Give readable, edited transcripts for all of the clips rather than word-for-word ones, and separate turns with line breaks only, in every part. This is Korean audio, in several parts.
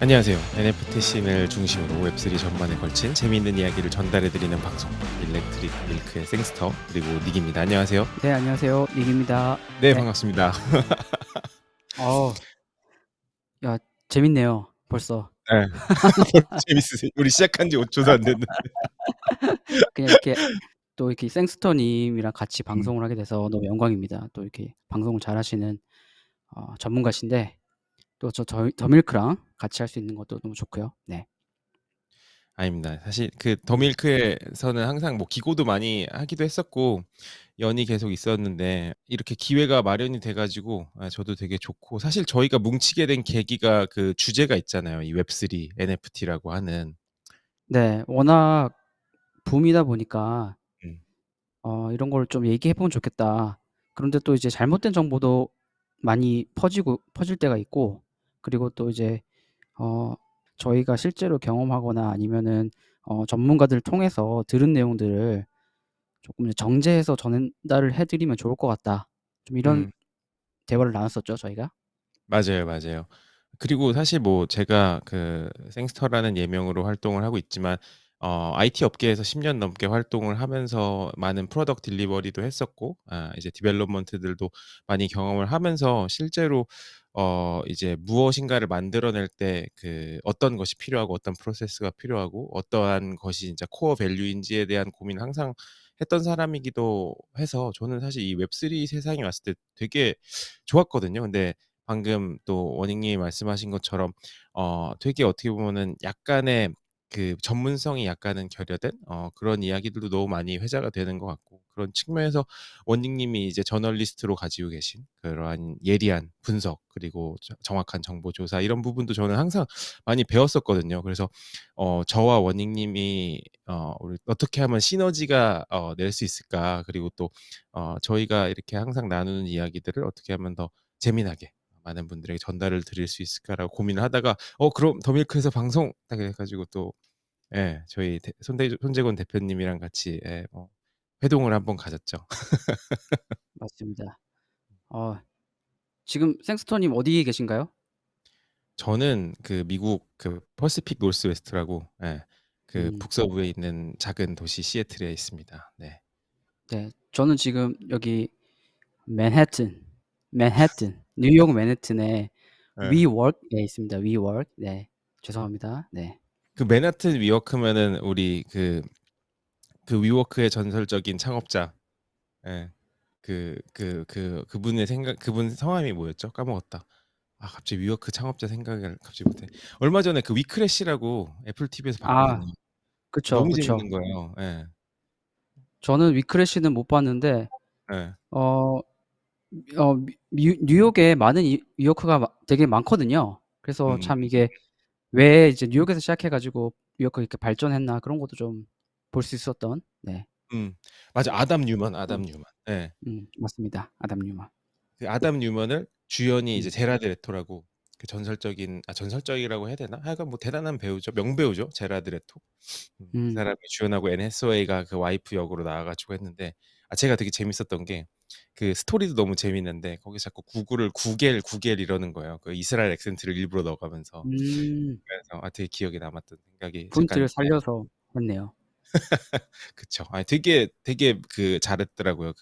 안녕하세요. NFT 씬을 중심으로 웹3 전반에 걸친 재미있는 이야기를 전달해드리는 방송 일렉트릭 밀크의 생스터 그리고 닉입니다. 안녕하세요.
네, 안녕하세요. 닉입니다.
네,
네.
반갑습니다.
어, 야, 재밌네요. 벌써.
네. 재밌으세요? 우리 시작한 지 5초도 안 됐는데.
그냥 이렇게 또 이렇게 생스터님이랑 같이
음.
방송을 하게 돼서 너무 영광입니다. 또 이렇게 방송을 잘하시는 전문가신데 또 더밀크랑 같이 할 수 있는 것도 너무 좋고요. 네.
아닙니다. 사실 그 더밀크에서는 항상 뭐 기고도 많이 하기도 했었고 연이 계속 있었는데 이렇게 기회가 마련이 돼가지고 저도 되게 좋고 사실 저희가 뭉치게 된 계기가 그 주제가 있잖아요. 이 웹3 NFT라고 하는.
네, 워낙 붐이다 보니까
음.
이런 걸 좀 얘기해 보면 좋겠다. 그런데 또 이제 잘못된 정보도 많이 퍼질 때가 있고, 그리고 또 이제 어 저희가 실제로 경험하거나 아니면은 전문가들 통해서 들은 내용들을 조금 정제해서 전달을 해 드리면 좋을 것 같다. 좀 이런
음.
대화를 나눴었죠, 저희가.
맞아요, 맞아요. 그리고 사실 뭐 제가 그 생스터라는 예명으로 활동을 하고 있지만 IT 업계에서 10년 넘게 활동을 하면서 많은 프로덕트 딜리버리도 했었고 이제 디벨롭먼트들도 많이 경험을 하면서 실제로 이제 무엇인가를 만들어낼 때 그 어떤 것이 필요하고 어떤 프로세스가 필요하고 어떠한 것이 진짜 코어 밸류인지에 대한 고민을 항상 했던 사람이기도 해서 저는 사실 이 웹3 세상에 왔을 때 되게 좋았거든요. 근데 방금 또 원익님이 말씀하신 것처럼 되게 어떻게 보면은 약간의 그 전문성이 약간은 결여된 그런 이야기들도 너무 많이 회자가 되는 것 같고 그런 측면에서 원익님이 이제 저널리스트로 가지고 계신 그러한 예리한 분석 그리고 정확한 정보 조사 이런 부분도 저는 항상 많이 배웠었거든요. 그래서 저와 원익님이 우리 어떻게 하면 시너지가 낼 수 있을까 그리고 또 저희가 이렇게 항상 나누는 이야기들을 어떻게 하면 더 재미나게 많은 분들에게 전달을 드릴 수 있을까라고 고민을 하다가 그럼 더밀크에서 방송 딱 해가지고 또 저희 손재곤 대표님이랑 같이 회동을 한번 가졌죠.
맞습니다. 어 지금 생스터님 어디에 계신가요?
저는 그 미국 그 퍼시픽 노스웨스트라고 그
음.
북서부에 있는 작은 도시 시애틀에 있습니다. 네.
네. 저는 지금 여기 맨해튼, 뉴욕 맨해튼의
네.
위워크에 있습니다. 위워크. 네. 죄송합니다. 네.
그 맨하튼 위워크면은 우리 그 위워크의 전설적인 창업자 예. 그분의 생각 그분 성함이 뭐였죠? 까먹었다. 갑자기 위워크 창업자 생각을 갑자기 못해. 얼마 전에 그 위크래시라고 애플 TV에서
아,
봤거든요.
그쵸,
너무
그쵸.
재밌는 거예요. 예.
저는 위크래시는 못 봤는데
예.
어 뉴욕에 많은 위워크가 되게 많거든요. 그래서
음음.
참 이게 왜 이제 뉴욕에서 시작해 가지고 위워크가 이렇게 발전했나 그런 것도 좀 볼 수 있었던. 네.
맞아.
음.
아담 뉴먼. 예.
맞습니다. 아담 뉴만.
그 아담 뉴먼을 주연이 이제
음.
제라드 레토라고 그 전설적이라고 해야 되나? 하여간 뭐 대단한 배우죠. 명배우죠. 제라드 레토. 그
음.
사람이 주연하고 앤 해서웨이가 그 와이프 역으로 나와 가지고 했는데 제가 되게 재밌었던 게 그 스토리도 너무 재밌는데 거기서 자꾸 구글을 구겔 이러는 거예요. 그 이스라엘 액센트를 일부러 넣어가면서.
음.
그래서 되게 기억에 남았던 생각이 잠깐
포인트를 살려서 했네요.
그쵸. 되게 그 잘했더라고요.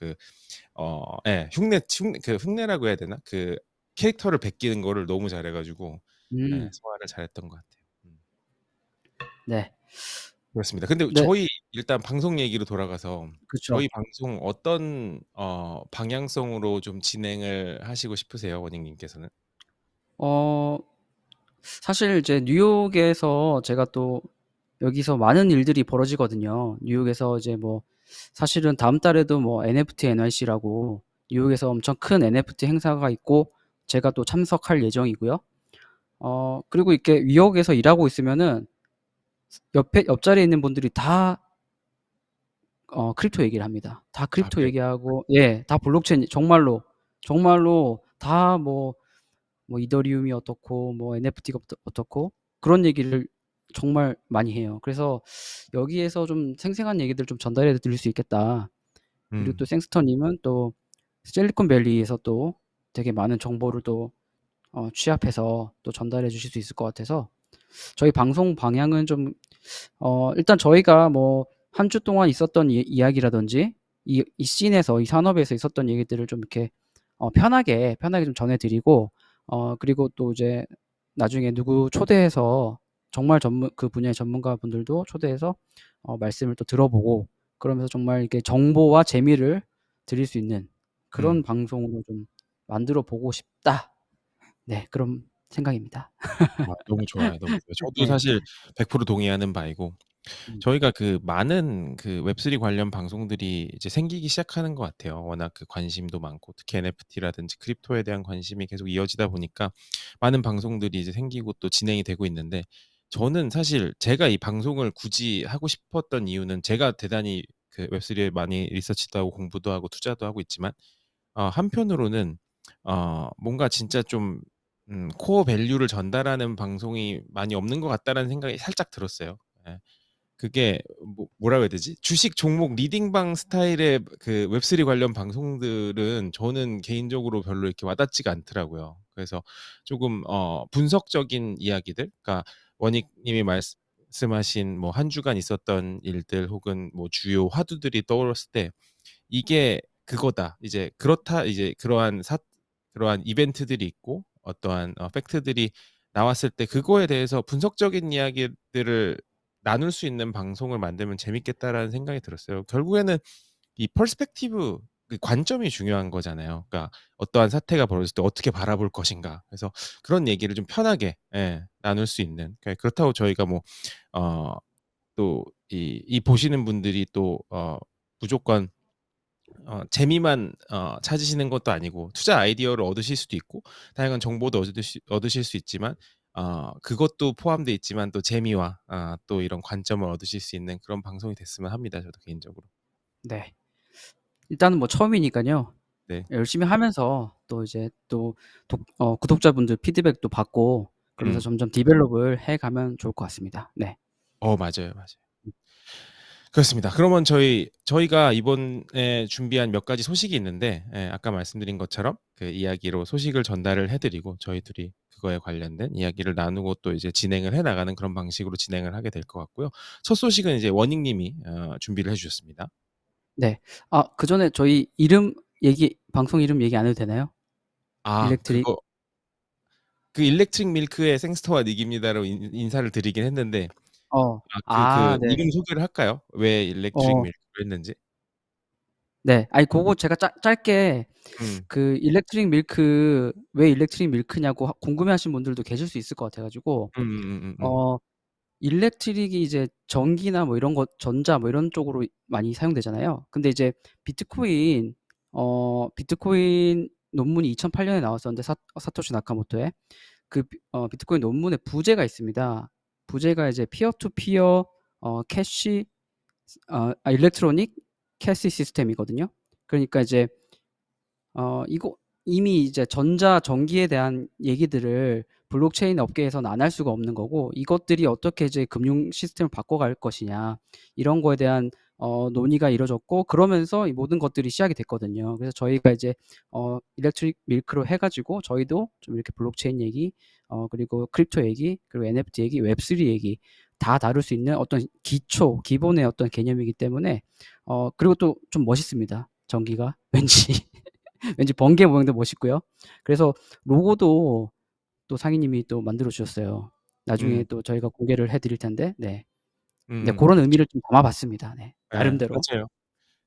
흉내라고 해야 되나? 그 캐릭터를 베끼는 거를 너무 잘해 가지고
음.
소화를 잘했던 것 같아요.
네.
그렇습니다. 근데
네.
저희 일단 방송 얘기로 돌아가서
그쵸.
저희 방송 어떤 방향성으로 좀 진행을 하시고 싶으세요, 원익님께서는?
어 사실 이제 뉴욕에서 제가 또 여기서 많은 일들이 벌어지거든요. 뉴욕에서 이제 뭐 사실은 다음 달에도 뭐 NFT NYC라고 뉴욕에서 엄청 큰 NFT 행사가 있고 제가 또 참석할 예정이고요. 그리고 이렇게 뉴욕에서 일하고 있으면은 옆자리에 있는 분들이 다 크립토 얘기를 합니다. 다 크립토
그래요?
얘기하고, 예, 다 블록체인 정말로 다 뭐 이더리움이 어떻고 뭐 NFT가 어떻고 그런 얘기를 정말 많이 해요. 그래서 여기에서 좀 생생한 얘기들을 좀 전달해 드릴 수 있겠다. 그리고 또
음.
생스터님은 또 실리콘밸리에서 또 되게 많은 정보를 또 취합해서 또 전달해 주실 수 있을 것 같아서 저희 방송 방향은 좀 일단 저희가 뭐 한 주 동안 있었던 이야기라든지 이 씬에서 이 산업에서 있었던 얘기들을 좀 이렇게 편하게 좀 전해 드리고 그리고 또 이제 나중에 누구 초대해서 정말 그 분야의 전문가분들도 초대해서 말씀을 또 들어보고 그러면서 정말 이렇게 정보와 재미를 드릴 수 있는 그런
음.
방송으로 좀 만들어 보고 싶다. 네, 그런 생각입니다.
아 너무 좋아요, 너무 좋아요. 저도
네.
사실 100% 동의하는 바이고
음.
저희가 그 많은 그 웹3 관련 방송들이 이제 생기기 시작하는 것 같아요. 워낙 그 관심도 많고 특히 NFT라든지 크립토에 대한 관심이 계속 이어지다 보니까 많은 방송들이 이제 생기고 또 진행이 되고 있는데 저는 사실 제가 이 방송을 굳이 하고 싶었던 이유는 제가 대단히 그 웹3에 많이 리서치도 하고 공부도 하고 투자도 하고 있지만 한편으로는 뭔가 진짜 좀 코어 밸류를 전달하는 방송이 많이 없는 것 같다라는 생각이 살짝 들었어요. 예. 그게 뭐라고 해야 되지? 주식 종목 리딩방 스타일의 그 웹3 관련 방송들은 저는 개인적으로 별로 이렇게 와닿지가 않더라고요. 그래서 조금 분석적인 이야기들, 그러니까 원익 님이 말씀하신 뭐 한 주간 있었던 일들 혹은 뭐 주요 화두들이 떠올랐을 때 이게 그거다. 이제 그렇다. 이제 그러한 이벤트들이 있고 어떠한 팩트들이 나왔을 때 그거에 대해서 분석적인 이야기들을 나눌 수 있는 방송을 만들면 재밌겠다라는 생각이 들었어요. 결국에는 이 퍼스펙티브 그 관점이 중요한 거잖아요. 그러니까 어떠한 사태가 벌어졌을 때 어떻게 바라볼 것인가. 그래서 그런 얘기를 좀 편하게 나눌 수 있는. 그러니까 그렇다고 저희가 뭐 또 이 보시는 분들이 또 무조건 재미만 찾으시는 것도 아니고 투자 아이디어를 얻으실 수도 있고 다양한 정보도 얻으실 수 있지만 그것도 포함되어 있지만 또 재미와 또 이런 관점을 얻으실 수 있는 그런 방송이 됐으면 합니다. 저도 개인적으로.
네. 일단은 뭐 처음이니까요.
네.
열심히 하면서 또 이제 또 구독자분들 피드백도 받고 그러면서
음.
점점 디벨롭을 해 가면 좋을 것 같습니다. 네.
맞아요, 맞아요. 그렇습니다. 그러면 저희가 이번에 준비한 몇 가지 소식이 있는데 아까 말씀드린 것처럼 그 이야기로 소식을 전달을 해 드리고 저희 둘이 그거에 관련된 이야기를 나누고 또 이제 진행을 해 나가는 그런 방식으로 진행을 하게 될 것 같고요. 첫 소식은 이제 원익 님이 준비를 해 주셨습니다.
네. 그전에 저희 방송 이름 얘기 안 해도 되나요? 일렉트릭.
그거 그 일렉트릭 밀크의 생스터와 닉입니다로 인사를 드리긴 했는데
네.
이름 소개를 할까요? 왜 일렉트릭
어
밀크를 했는지?
네. 아니 고거 제가 짧게
음.
그 왜 일렉트릭 밀크냐고 궁금해하시는 분들도 계실 수 있을 것 같아 가지고
음음음음음.
어 일렉트릭이 이제 전기나 뭐 이런 것 전자 뭐 이런 쪽으로 많이 사용되잖아요. 근데 이제 비트코인 논문이 2008 년에 나왔었는데 사토시 나카모토의 비트코인 논문에 부제가 있습니다. 부제가 이제 피어 투 피어 캐시 일렉트로닉 캐시 시스템이거든요. 그러니까 이제 이거 이미 이제 전기에 대한 얘기들을 블록체인 업계에서는 안 할 수가 없는 거고 이것들이 어떻게 이제 금융 시스템을 바꿔갈 것이냐 이런 거에 대한 논의가 이루어졌고 그러면서 이 모든 것들이 시작이 됐거든요. 그래서 저희가 이제 일렉트릭 밀크로 해가지고 저희도 좀 이렇게 블록체인 얘기 그리고 크립토 얘기 그리고 NFT 얘기 웹3 얘기 다 다룰 수 있는 어떤 기본의 어떤 개념이기 때문에 그리고 또 좀 멋있습니다. 전기가 왠지 왠지 번개 모양도 멋있고요. 그래서 로고도 또 상희님이 또 만들어 주셨어요. 나중에
음.
또 저희가 공개를 해 드릴 텐데 네. 네
음음.
고런 의미를 좀 담아 봤습니다. 네.
예.
나름대로.
맞아요.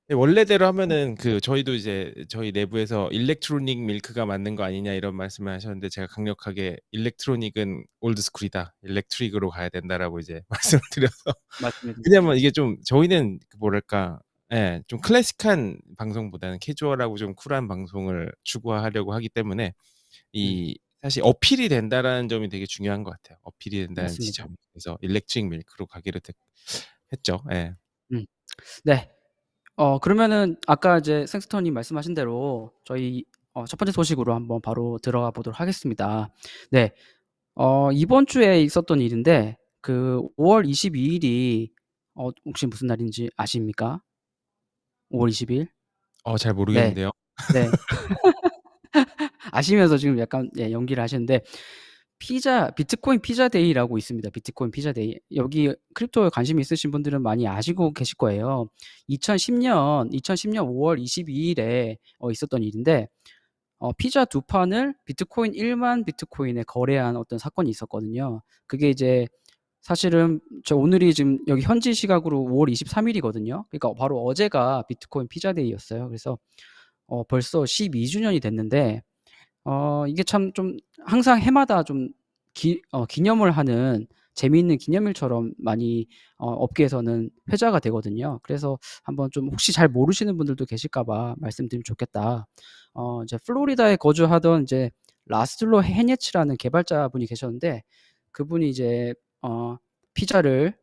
네, 원래대로 하면은 저희도 이제 저희 내부에서 "일렉트로닉 밀크가 맞는 거 아니냐." 이런 말씀을 하셨는데 제가 강력하게 "일렉트로닉은 올드스쿨이다. 일렉트릭으로 가야 된다."라고 이제 말씀을 드려서
맞습니다.
왜냐면 이게 좀 저희는 뭐랄까 좀 클래식한 방송보다는 캐주얼하고 좀 쿨한 방송을 추구하려고 하기 때문에
음
이 사실 어필이 된다라는 점이 되게 중요한 것 같아요. 어필이 된다는
맞습니다.
지점이. 그래서 일렉트릭 밀크로 가기로 했죠. 예.
음. 네. 그러면은 아까 이제 생스터 님 말씀하신 대로 저희 첫 번째 소식으로 한번 바로 들어가 보도록 하겠습니다. 네. 이번 주에 있었던 일인데 그 5 월 22 일이 혹시 무슨 날인지 아십니까? 5 월 20 일?
잘
네.
모르겠는데요.
네. 아시면서 지금 약간 예 연기를 하시는데 비트코인 피자데이라고 있습니다. 비트코인 피자데이. 여기 크립토에 관심 있으신 분들은 많이 아시고 계실 거예요. 2010년 5월 22일에 있었던 일인데, 피자 두 판을 비트코인 1만 비트코인에 거래한 어떤 사건이 있었거든요. 그게 이제 사실은 오늘이 지금 여기 현지 시각으로 5월 23일이거든요. 그러니까 바로 어제가 비트코인 피자데이였어요. 그래서 벌써 12주년이 됐는데, 이게 참 좀 항상 해마다 좀 기념을 하는 재미있는 기념일처럼 많이 업계에서는 회자가 되거든요. 그래서 한번 좀 혹시 잘 모르시는 분들도 계실까 봐 말씀드리면 좋겠다. 이제 플로리다에 거주하던 이제 라슬로 헤네츠라는 개발자분이 계셨는데, 그분이 이제 피자를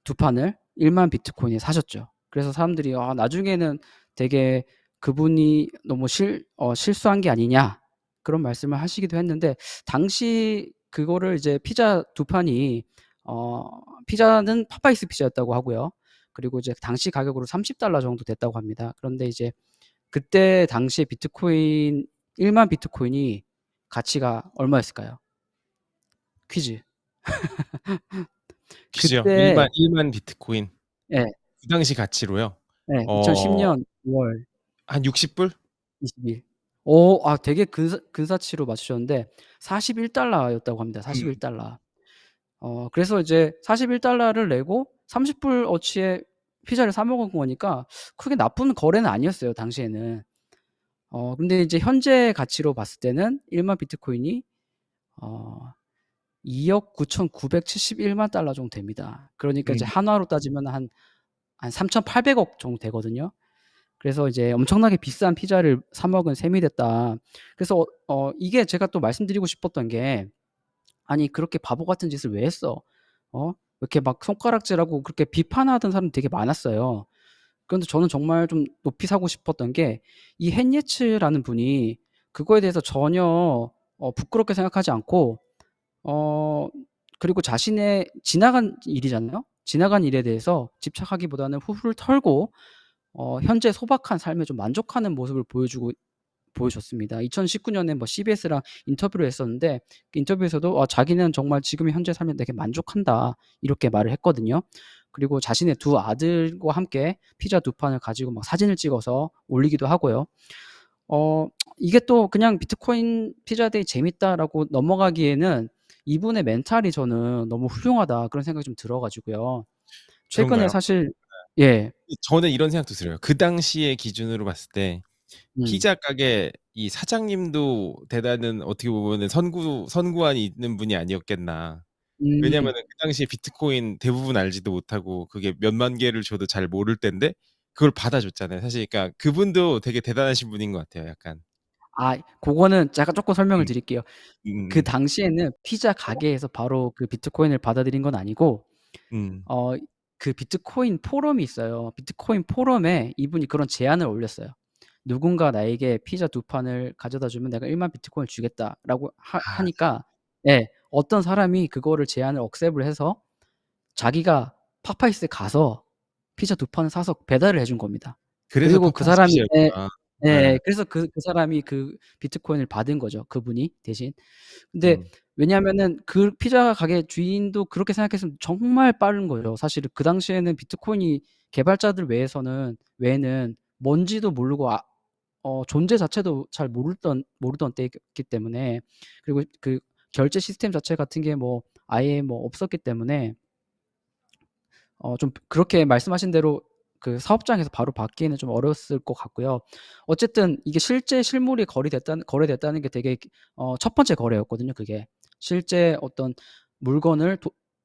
두 판을 1만 비트코인에 사셨죠. 그래서 사람들이 나중에는 되게 그분이 너무 실수한 게 아니냐, 그런 말씀을 하시기도 했는데, 당시 그거를 이제 피자 두 판이 피자는 파파이스 피자였다고 하고요. 그리고 이제 당시 가격으로 $30 정도 됐다고 합니다. 그런데 이제 그때 당시에 비트코인 1만 비트코인이 가치가 얼마였을까요? 퀴즈.
퀴즈요.
그때
1만 비트코인.
예,
그 당시 가치로요.
예,
어,
2010년 5월
한 60불?
20일. 되게 근사치로 맞추셨는데 $41였다고 합니다.
음.
$41. 그래서 이제 $41를 내고 30불 어치의 피자를 사 먹은 거니까 크게 나쁜 거래는 아니었어요, 당시에는. 근데 이제 현재 가치로 봤을 때는 1만 비트코인이 어 2억 9,971만 달러 정도 됩니다. 그러니까 이제
음.
한화로 따지면 한 3,800억 정도 되거든요. 그래서 이제 엄청나게 비싼 피자를 사 먹은 셈이 됐다. 그래서 이게 제가 또 말씀드리고 싶었던 게, 아니 그렇게 바보 같은 짓을 왜 했어? 이렇게 막 손가락질하고 그렇게 비판하던 사람이 되게 많았어요. 그런데 저는 정말 좀 높이 사고 싶었던 게, 이 헨예츠라는 분이 그거에 대해서 전혀 부끄럽게 생각하지 않고, 어 그리고 자신의 지나간 일이잖아요. 지나간 일에 대해서 집착하기보다는 훌훌 털고 현재 소박한 삶에 좀 만족하는 모습을 보여줬습니다. 2019년에 뭐 CBS랑 인터뷰를 했었는데, 그 인터뷰에서도 자기는 정말 지금의 현재 삶에 되게 만족한다, 이렇게 말을 했거든요. 그리고 자신의 두 아들과 함께 피자 두 판을 가지고 막 사진을 찍어서 올리기도 하고요. 어 이게 또 그냥 '비트코인 피자데이 재밌다.'라고 넘어가기에는 이분의 멘탈이 저는 '너무 훌륭하다.' 그런 생각이 좀 들어 가지고요. 최근에
그런가요?
사실 예.
저는 이런 생각도 들어요. 그 당시의 기준으로 봤을 때
음.
피자 가게 이 사장님도 대단한, 어떻게 보면은 선구안이 있는 분이 아니었겠나.
음.
왜냐면은 그 당시에 비트코인 대부분 알지도 못하고 그게 몇만 개를 줘도 잘 모를 땐데 그걸 받아줬잖아요. 사실 그러니까 그분도 되게 대단하신 분인 것 같아요, 약간.
고거는 제가 쪼끔 설명을
음.
드릴게요. 그
음음음.
당시에는 피자 가게에서 바로 그 비트코인을 받아들인 건 아니고,
음.
어 그 비트코인 포럼이 있어요. 비트코인 포럼에 이분이 그런 제안을 올렸어요. "누군가 나에게 피자 두 판을 가져다 주면 내가 1만 비트코인을 주겠다."라고
아.
하니까, 예, 어떤 사람이 그거를 제안을 억셉을 해서 자기가 파파이스에 가서 피자 두 판을 사서 배달을 해준 겁니다.
그래서
그리고 그
파파이스
사람이
피자였구나.
예.
예.
그래서 그 사람이 그 비트코인을 받은 거죠, 그분이 대신. 근데
음.
왜냐하면은 그 피자 가게 주인도 그렇게 생각했으면 정말 빠른 거죠. 사실은 그 당시에는 비트코인이 개발자들 외에는 뭔지도 모르고 존재 자체도 잘 모르던 때였기 때문에, 그리고 그 결제 시스템 자체 같은 게 뭐 아예 뭐 없었기 때문에 좀 그렇게 말씀하신 대로 그 사업장에서 바로 받기에는 좀 어려웠을 것 같고요. 어쨌든 이게 실제 실물이 거래됐다는 게 되게 첫 번째 거래였거든요, 그게. 실제 어떤 물건을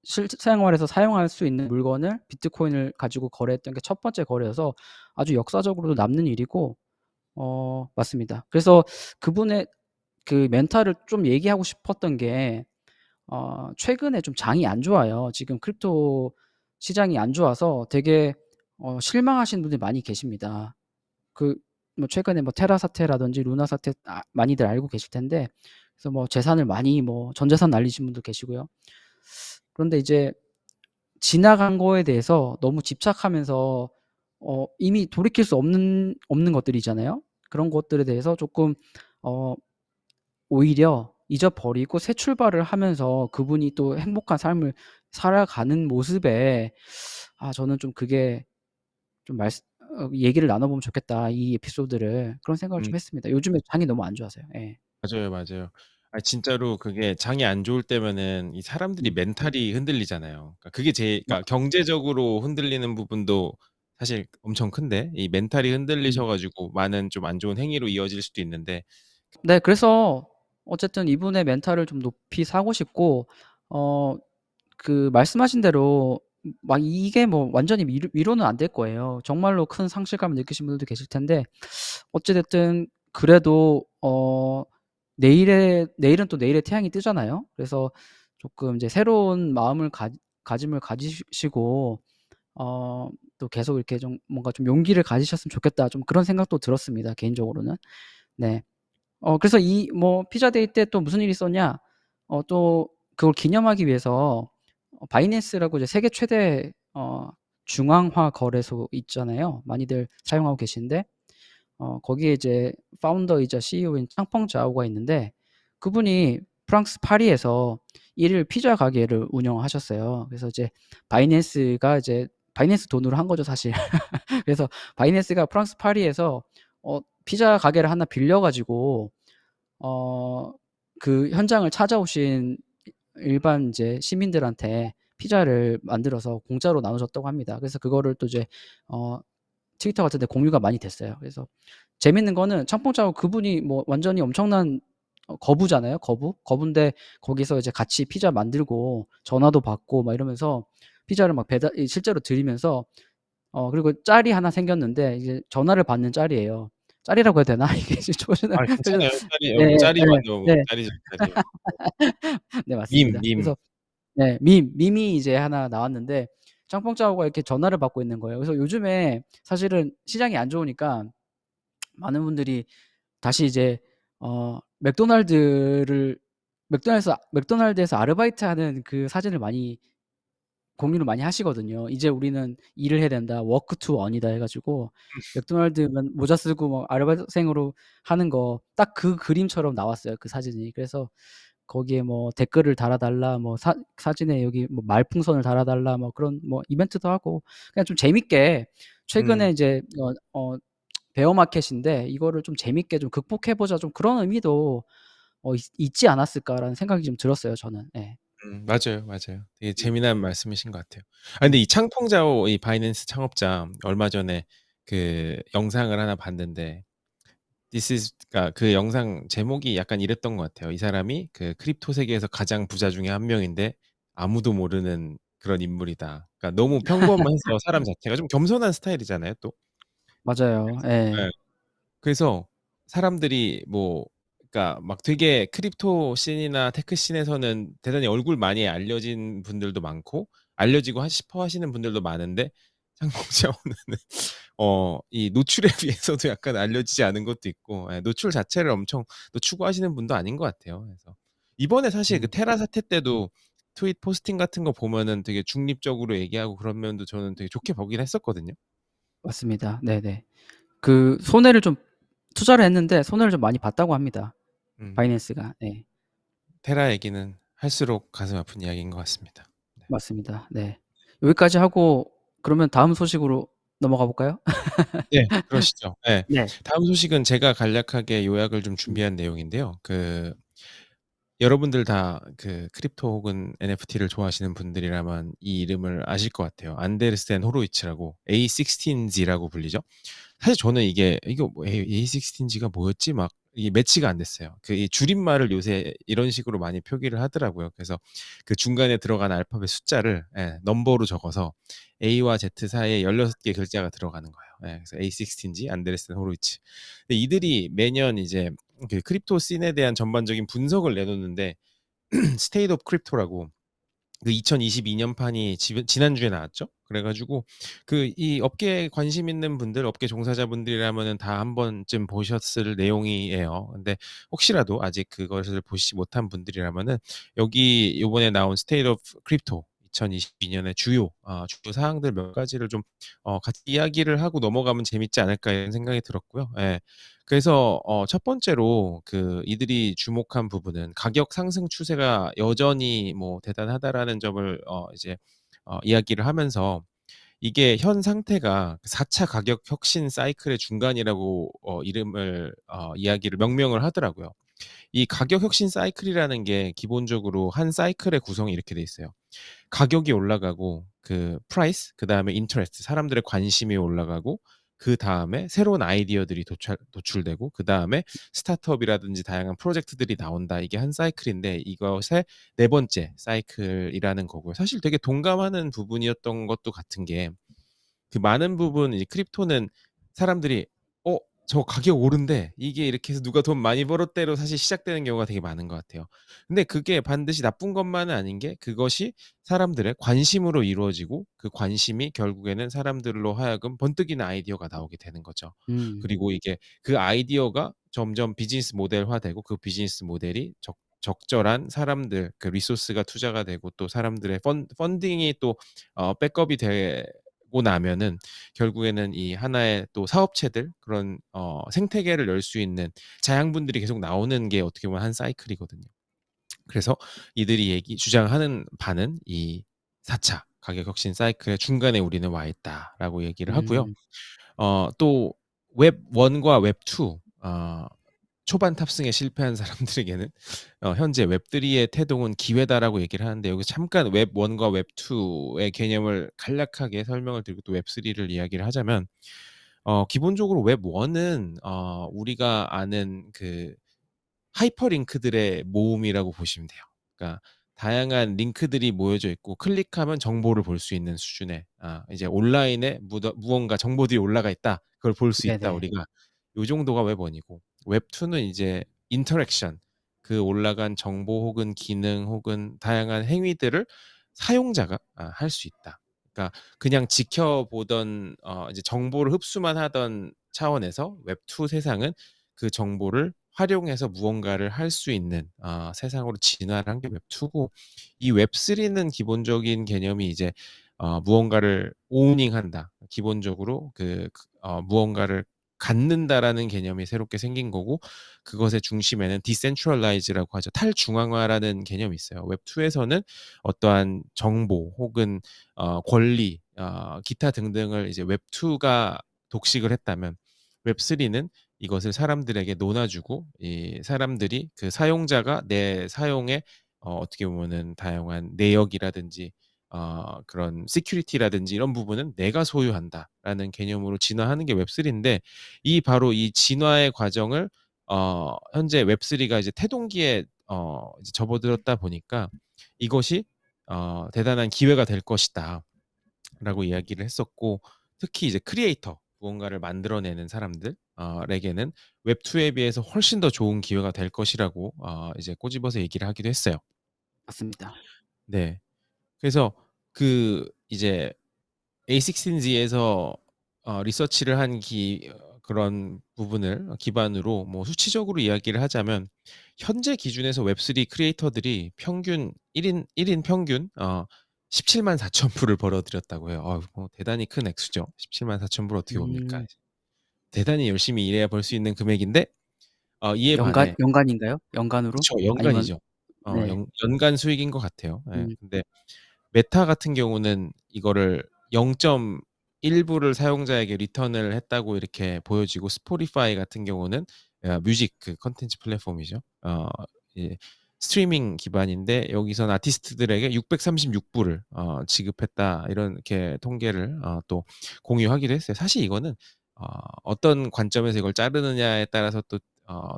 실생활에서 사용할 수 있는 물건을 비트코인을 가지고 거래했던 게 첫 번째 거래여서 아주 역사적으로도 남는 일이고, 맞습니다. 그래서 그분의 그 멘탈을 좀 얘기하고 싶었던 게, 최근에 좀 장이 안 좋아요. 지금 크립토 시장이 안 좋아서 되게 실망하시는 분들이 많이 계십니다. 그 뭐 최근에 뭐 테라 사태라든지 루나 사태 많이들 알고 계실 텐데, 그래서 뭐 재산을 많이 뭐 전 재산 날리신 분도 계시고요. 그런데 이제 지나간 거에 대해서 너무 집착하면서 이미 돌이킬 수 없는 것들이잖아요. 그런 것들에 대해서 쪼끔 어 오히려 잊어버리고 새 출발을 하면서 그분이 또 행복한 삶을 살아가는 모습에 저는 좀 그게 좀 얘기를 나눠 보면 좋겠다, 이 에피소드를. 그런 생각을
음
좀 했습니다. 요즘에 장이 너무 안 좋아서요. 예.
맞아요, 맞아요. 진짜로 그게 장이 안 좋을 때면은 이 사람들이
음.
멘탈이 흔들리잖아요. 그러니까 그게
마
그러니까 경제적으로 흔들리는 부분도 사실 엄청 큰데 이 멘탈이 흔들리셔
음.
가지고 많은 좀 안 좋은 행위로 이어질 수도 있는데.
네. 그래서 어쨌든 이분의 멘탈을 좀 높이 사고 싶고 어 말씀하신 대로 막 이게 뭐 완전히 위로는 안 될 거예요. 정말로 큰 상실감을 느끼신 분들도 계실 텐데 어찌 됐든 그래도 내일은 또 내일의 태양이 뜨잖아요. 그래서 조금 이제 새로운 마음을 가짐을 가지시고 또 계속 이렇게 좀 뭔가 좀 '용기를 가지셨으면 좋겠다.' 좀 그런 생각도 들었습니다, 개인적으로는. 네. 그래서 이 피자데이 때 또 무슨 일이 있었냐, 또 그걸 기념하기 위해서 바이낸스라고 이제 세계 최대 중앙화 거래소 있잖아요. 많이들 사용하고 계신데 거기에 이제 파운더이자 CEO인 창펑 자오가 있는데 그분이 프랑스 파리에서 일일 피자 가게를 운영하셨어요. 그래서 이제 바이낸스 돈으로 한 거죠, 사실. 그래서 바이낸스가 프랑스 파리에서 피자 가게를 하나 빌려 가지고 어 그 현장을 찾아오신 일반 이제 시민들한테 피자를 만들어서 공짜로 나눠 줬다고 합니다. 그래서 그거를 또 이제 어 트위터 같은 데 공유가 많이 됐어요. 그래서 재밌는 거는 창뽕짜오 그분이 뭐 완전히 엄청난 거부잖아요, 거부. 거부인데 거기서 이제 같이 피자 만들고 전화도 받고 막 이러면서 피자를 막 실제로 드리면서 그리고 짤이 하나 생겼는데 이제 전화를 받는 짤이에요. 짤이라고 해야 되나? 이게 이제 그래서
괜찮아요. 짤이
네.
짤이
예.
완전 뭐
네.
짤이죠, 짤이요.
네
밈,
맞습니다.
밈.
그래서 네 밈이 이제 하나 나왔는데 짬뽕짜오가 이렇게 전화를 받고 있는 거예요. 그래서 요즘에 사실은 시장이 안 좋으니까 많은 분들이 다시 이제 맥도날드에서 아르바이트하는 그 사진을 많이 공유를 많이 하시거든요. "이제 우리는 일을 해야 된다. 워크 투 언이다." 해 가지고 맥도날드면 모자 쓰고 뭐 아르바이트생으로 하는 거 딱 그 그림처럼 나왔어요, 그 사진이. 그래서 거기에 뭐 댓글을 달아 달라, 뭐 사진에 여기 뭐 말풍선을 달아 달라, 뭐 그런 뭐 이벤트도 하고 그냥 좀 재밌게
음.
최근에 이제 베어 마켓인데 '이거를 좀 재밌게 좀 극복해 보자.' 좀 그런 의미도 있지 않았을까라는 생각이 좀 들었어요, 저는. 예.
맞아요, 맞아요. 되게
음.
재미난 말씀이신 것 같아요. 근데 이 창펑자오 이 바이낸스 창업자 얼마 전에 그 영상을 하나 봤는데 그러니까 그 영상 제목이 약간 이랬던 것 같아요. 이 사람이 그 크립토 세계에서 가장 부자 중에 한 명인데 아무도 모르는 그런 인물이다. 그러니까 너무 평범해서 사람 자체가 좀 겸손한 스타일이잖아요, 또.
맞아요. 예.
예. 그래서 사람들이 뭐 그러니까 막 되게 크립토 씬이나 테크 씬에서는 대단히 얼굴 많이 알려진 분들도 많고 알려지고 싶어 하시는 분들도 많은데 창공자오는 이 노출에 비해서도 약간 알려지지 않은 것도 있고, 노출 자체를 엄청 또 추구하시는 분도 아닌 것 같아요. 그래서 이번에 사실 그
음.
테라 사태 때도 트윗 포스팅 같은 거 보면은 되게 중립적으로 얘기하고 그런 면도 저는 되게 좋게 보긴 했었거든요.
맞습니다. 네네. 그 손해를 좀 투자를 했는데 손해를 좀 많이 봤다고 합니다,
음.
바이낸스가. 네.
테라 얘기는 할수록 가슴 아픈 이야기인 것 같습니다. 네.
맞습니다. 네. 여기까지 하고 그러면 다음 소식으로 넘어가 볼까요?
네. 그러시죠. 예.
네.
다음 소식은 제가 간략하게 요약을 좀
음.
준비한 내용인데요. 여러분들 다 그 크립토 혹은 NFT를 좋아하시는 분들이라면 이 이름을 아실 것 같아요. 안데르센 호로위츠라고 A16Z라고 불리죠. 사실 저는 이게 뭐 A16Z가 뭐였지 막 이게 매치가 안 됐어요. 이 줄임말을 요새 이런 식으로 많이 표기를 하더라고요. 그래서 그 중간에 들어간 알파벳 숫자를 넘버로 적어서 A와 Z 사이에 16개 글자가 들어가는 거예요. 그래서 A16Z 안데르센 호로위츠. 근데 이들이 매년 이제 그 크립토 씬에 대한 전반적인 분석을 내놓는데 스테이트 오브 크립토라고 그 2022년 판이 지난주에 나왔죠. 그래 가지고 이 업계에 관심 있는 분들, 업계 종사자분들이라면은 다 한 번쯤 보셨을 내용이에요. 근데 혹시라도 아직 그것을 보시지 못한 분들이라면은 여기 요번에 나온 스테이트 오브 크립토 2022년의 주요 사항들 몇 가지를 좀 같이 이야기를 하고 넘어가면 재밌지 않을까 이런 생각이 들었고요. 예. 그래서 첫 번째로 이들이 주목한 부분은 가격 상승 추세가 여전히 뭐 대단하다라는 점을 이제 이야기를 하면서 이게 현 상태가 4차 가격 혁신 사이클의 중간이라고 이름을 이야기를 명명을 하더라고요. 이 가격 혁신 사이클이라는 게 기본적으로 한 사이클의 구성이 이렇게 돼 있어요. 가격이 올라가고 프라이스 그다음에 인터레스트 사람들의 관심이 올라가고 그다음에 새로운 아이디어들이 도출되고 그다음에 스타트업이라든지 다양한 프로젝트들이 나온다. 이게 한 사이클인데 이것의 네 번째 사이클이라는 거고요. 사실 되게 동감하는 부분이었던 것도 같은 게 많은 부분 이제 크립토는 사람들이 저 가격 오른데 이게 이렇게 해서 누가 돈 많이 벌었대로 사실 시작되는 경우가 되게 많은 것 같아요. 근데 그게 반드시 나쁜 것만은 아닌 게 그것이 사람들의 관심으로 이루어지고 그 관심이 결국에는 사람들로 하여금 번뜩이는 아이디어가 나오게 되는 거죠.
음.
그리고 이게 그 아이디어가 점점 비즈니스 모델화되고 그 비즈니스 모델이 적절한 사람들 리소스가 투자가 되고 또 사람들의 펀딩이 또 백업이 되고 나면은 결국에는 이 하나의 또 사업체들 그런 생태계를 열 수 있는 자양분들이 계속 나오는 게 어떻게 보면 한 사이클이거든요. 그래서 이들이 주장하는 바는 이 4차 가격 혁신 사이클의 중간에 우리는 와 있다라고 얘기를 하고요.
음.
또 웹 1과 웹 2 초반 탑승에 실패한 사람들에게는 현재 웹 3의 태동은 기회다라고 얘기를 하는데 여기서 잠깐 웹 1과 웹 2의 개념을 간략하게 설명을 드리고 또 웹 3를 이야기를 하자면 기본적으로 웹 1은 우리가 아는 하이퍼링크들의 모음이라고 보시면 돼요. 그러니까 다양한 링크들이 모여져 있고 클릭하면 정보를 볼 수 있는 수준의 이제 온라인에 무언가 정보들이 올라가 있다. 그걸 볼 수 있다
네네.
우리가. 요 정도가 웹 1이고 웹 2는 이제 인터랙션 올라간 정보 혹은 기능 혹은 다양한 행위들을 사용자가 할 수 있다. 그러니까 그냥 지켜보던 이제 정보를 흡수만 하던 차원에서 웹 2 세상은 그 정보를 활용해서 무언가를 할 수 있는 세상으로 진화를 한 게 웹 2고 이 웹 3는 기본적인 개념이 이제 무언가를 오우닝한다. 기본적으로 무언가를 갖는다라는 개념이 새롭게 생긴 거고 그것의 중심에는 디센트럴라이즈라고 하죠. 탈중앙화라는 개념이 있어요. 웹 2에서는 어떠한 정보 혹은 권리, 기타 등등을 이제 웹 2가 독식을 했다면 웹 3는 이것을 사람들에게 논아주고 이 사람들이 그 사용자가 내 사용에 어떻게 보면은 다양한 내역이라든지 그런 시큐리티라든지 이런 부분은 내가 소유한다라는 개념으로 진화하는 게 웹 3인데 바로 이 진화의 과정을 현재 웹 3가 이제 태동기에 이제 접어들었다 보니까 이것이 대단한 기회가 될 것이다라고 이야기를 했었고 특히 이제 크리에이터 무언가를 만들어내는 사람들 에게는 웹 2에 비해서 훨씬 더 좋은 기회가 될 것이라고 이제 꼬집어서 얘기를 하기도 했어요.
맞습니다.
네. 그래서 이제 A16Z에서 리서치를 한 그런 부분을 기반으로 뭐 수치적으로 이야기를 하자면 현재 기준에서 웹3 크리에이터들이 평균 1인 평균 17만 4천 불을 벌어들였다고 해요. 뭐 대단히 큰 액수죠. 17만 4천 불 어떻게 봅니까?
음.
대단히 열심히 일해야 벌 수 있는 금액인데 이에 반해
연간인가요? 연간으로?
그쵸.
아니면
연간이죠.
네.
연간 수익인 것 같아요. 예.
음.
근데 메타 같은 경우는 이거를 0.1불을 사용자에게 리턴을 했다고 이렇게 보여지고 스포티파이 같은 경우는 뮤직 콘텐츠 플랫폼이죠. 예, 스트리밍 기반인데 여기선 아티스트들에게 636불을 지급했다 이렇게 통계를 또 공유하기도 했어요. 사실 이거는 어떤 관점에서 이걸 자르느냐에 따라서 또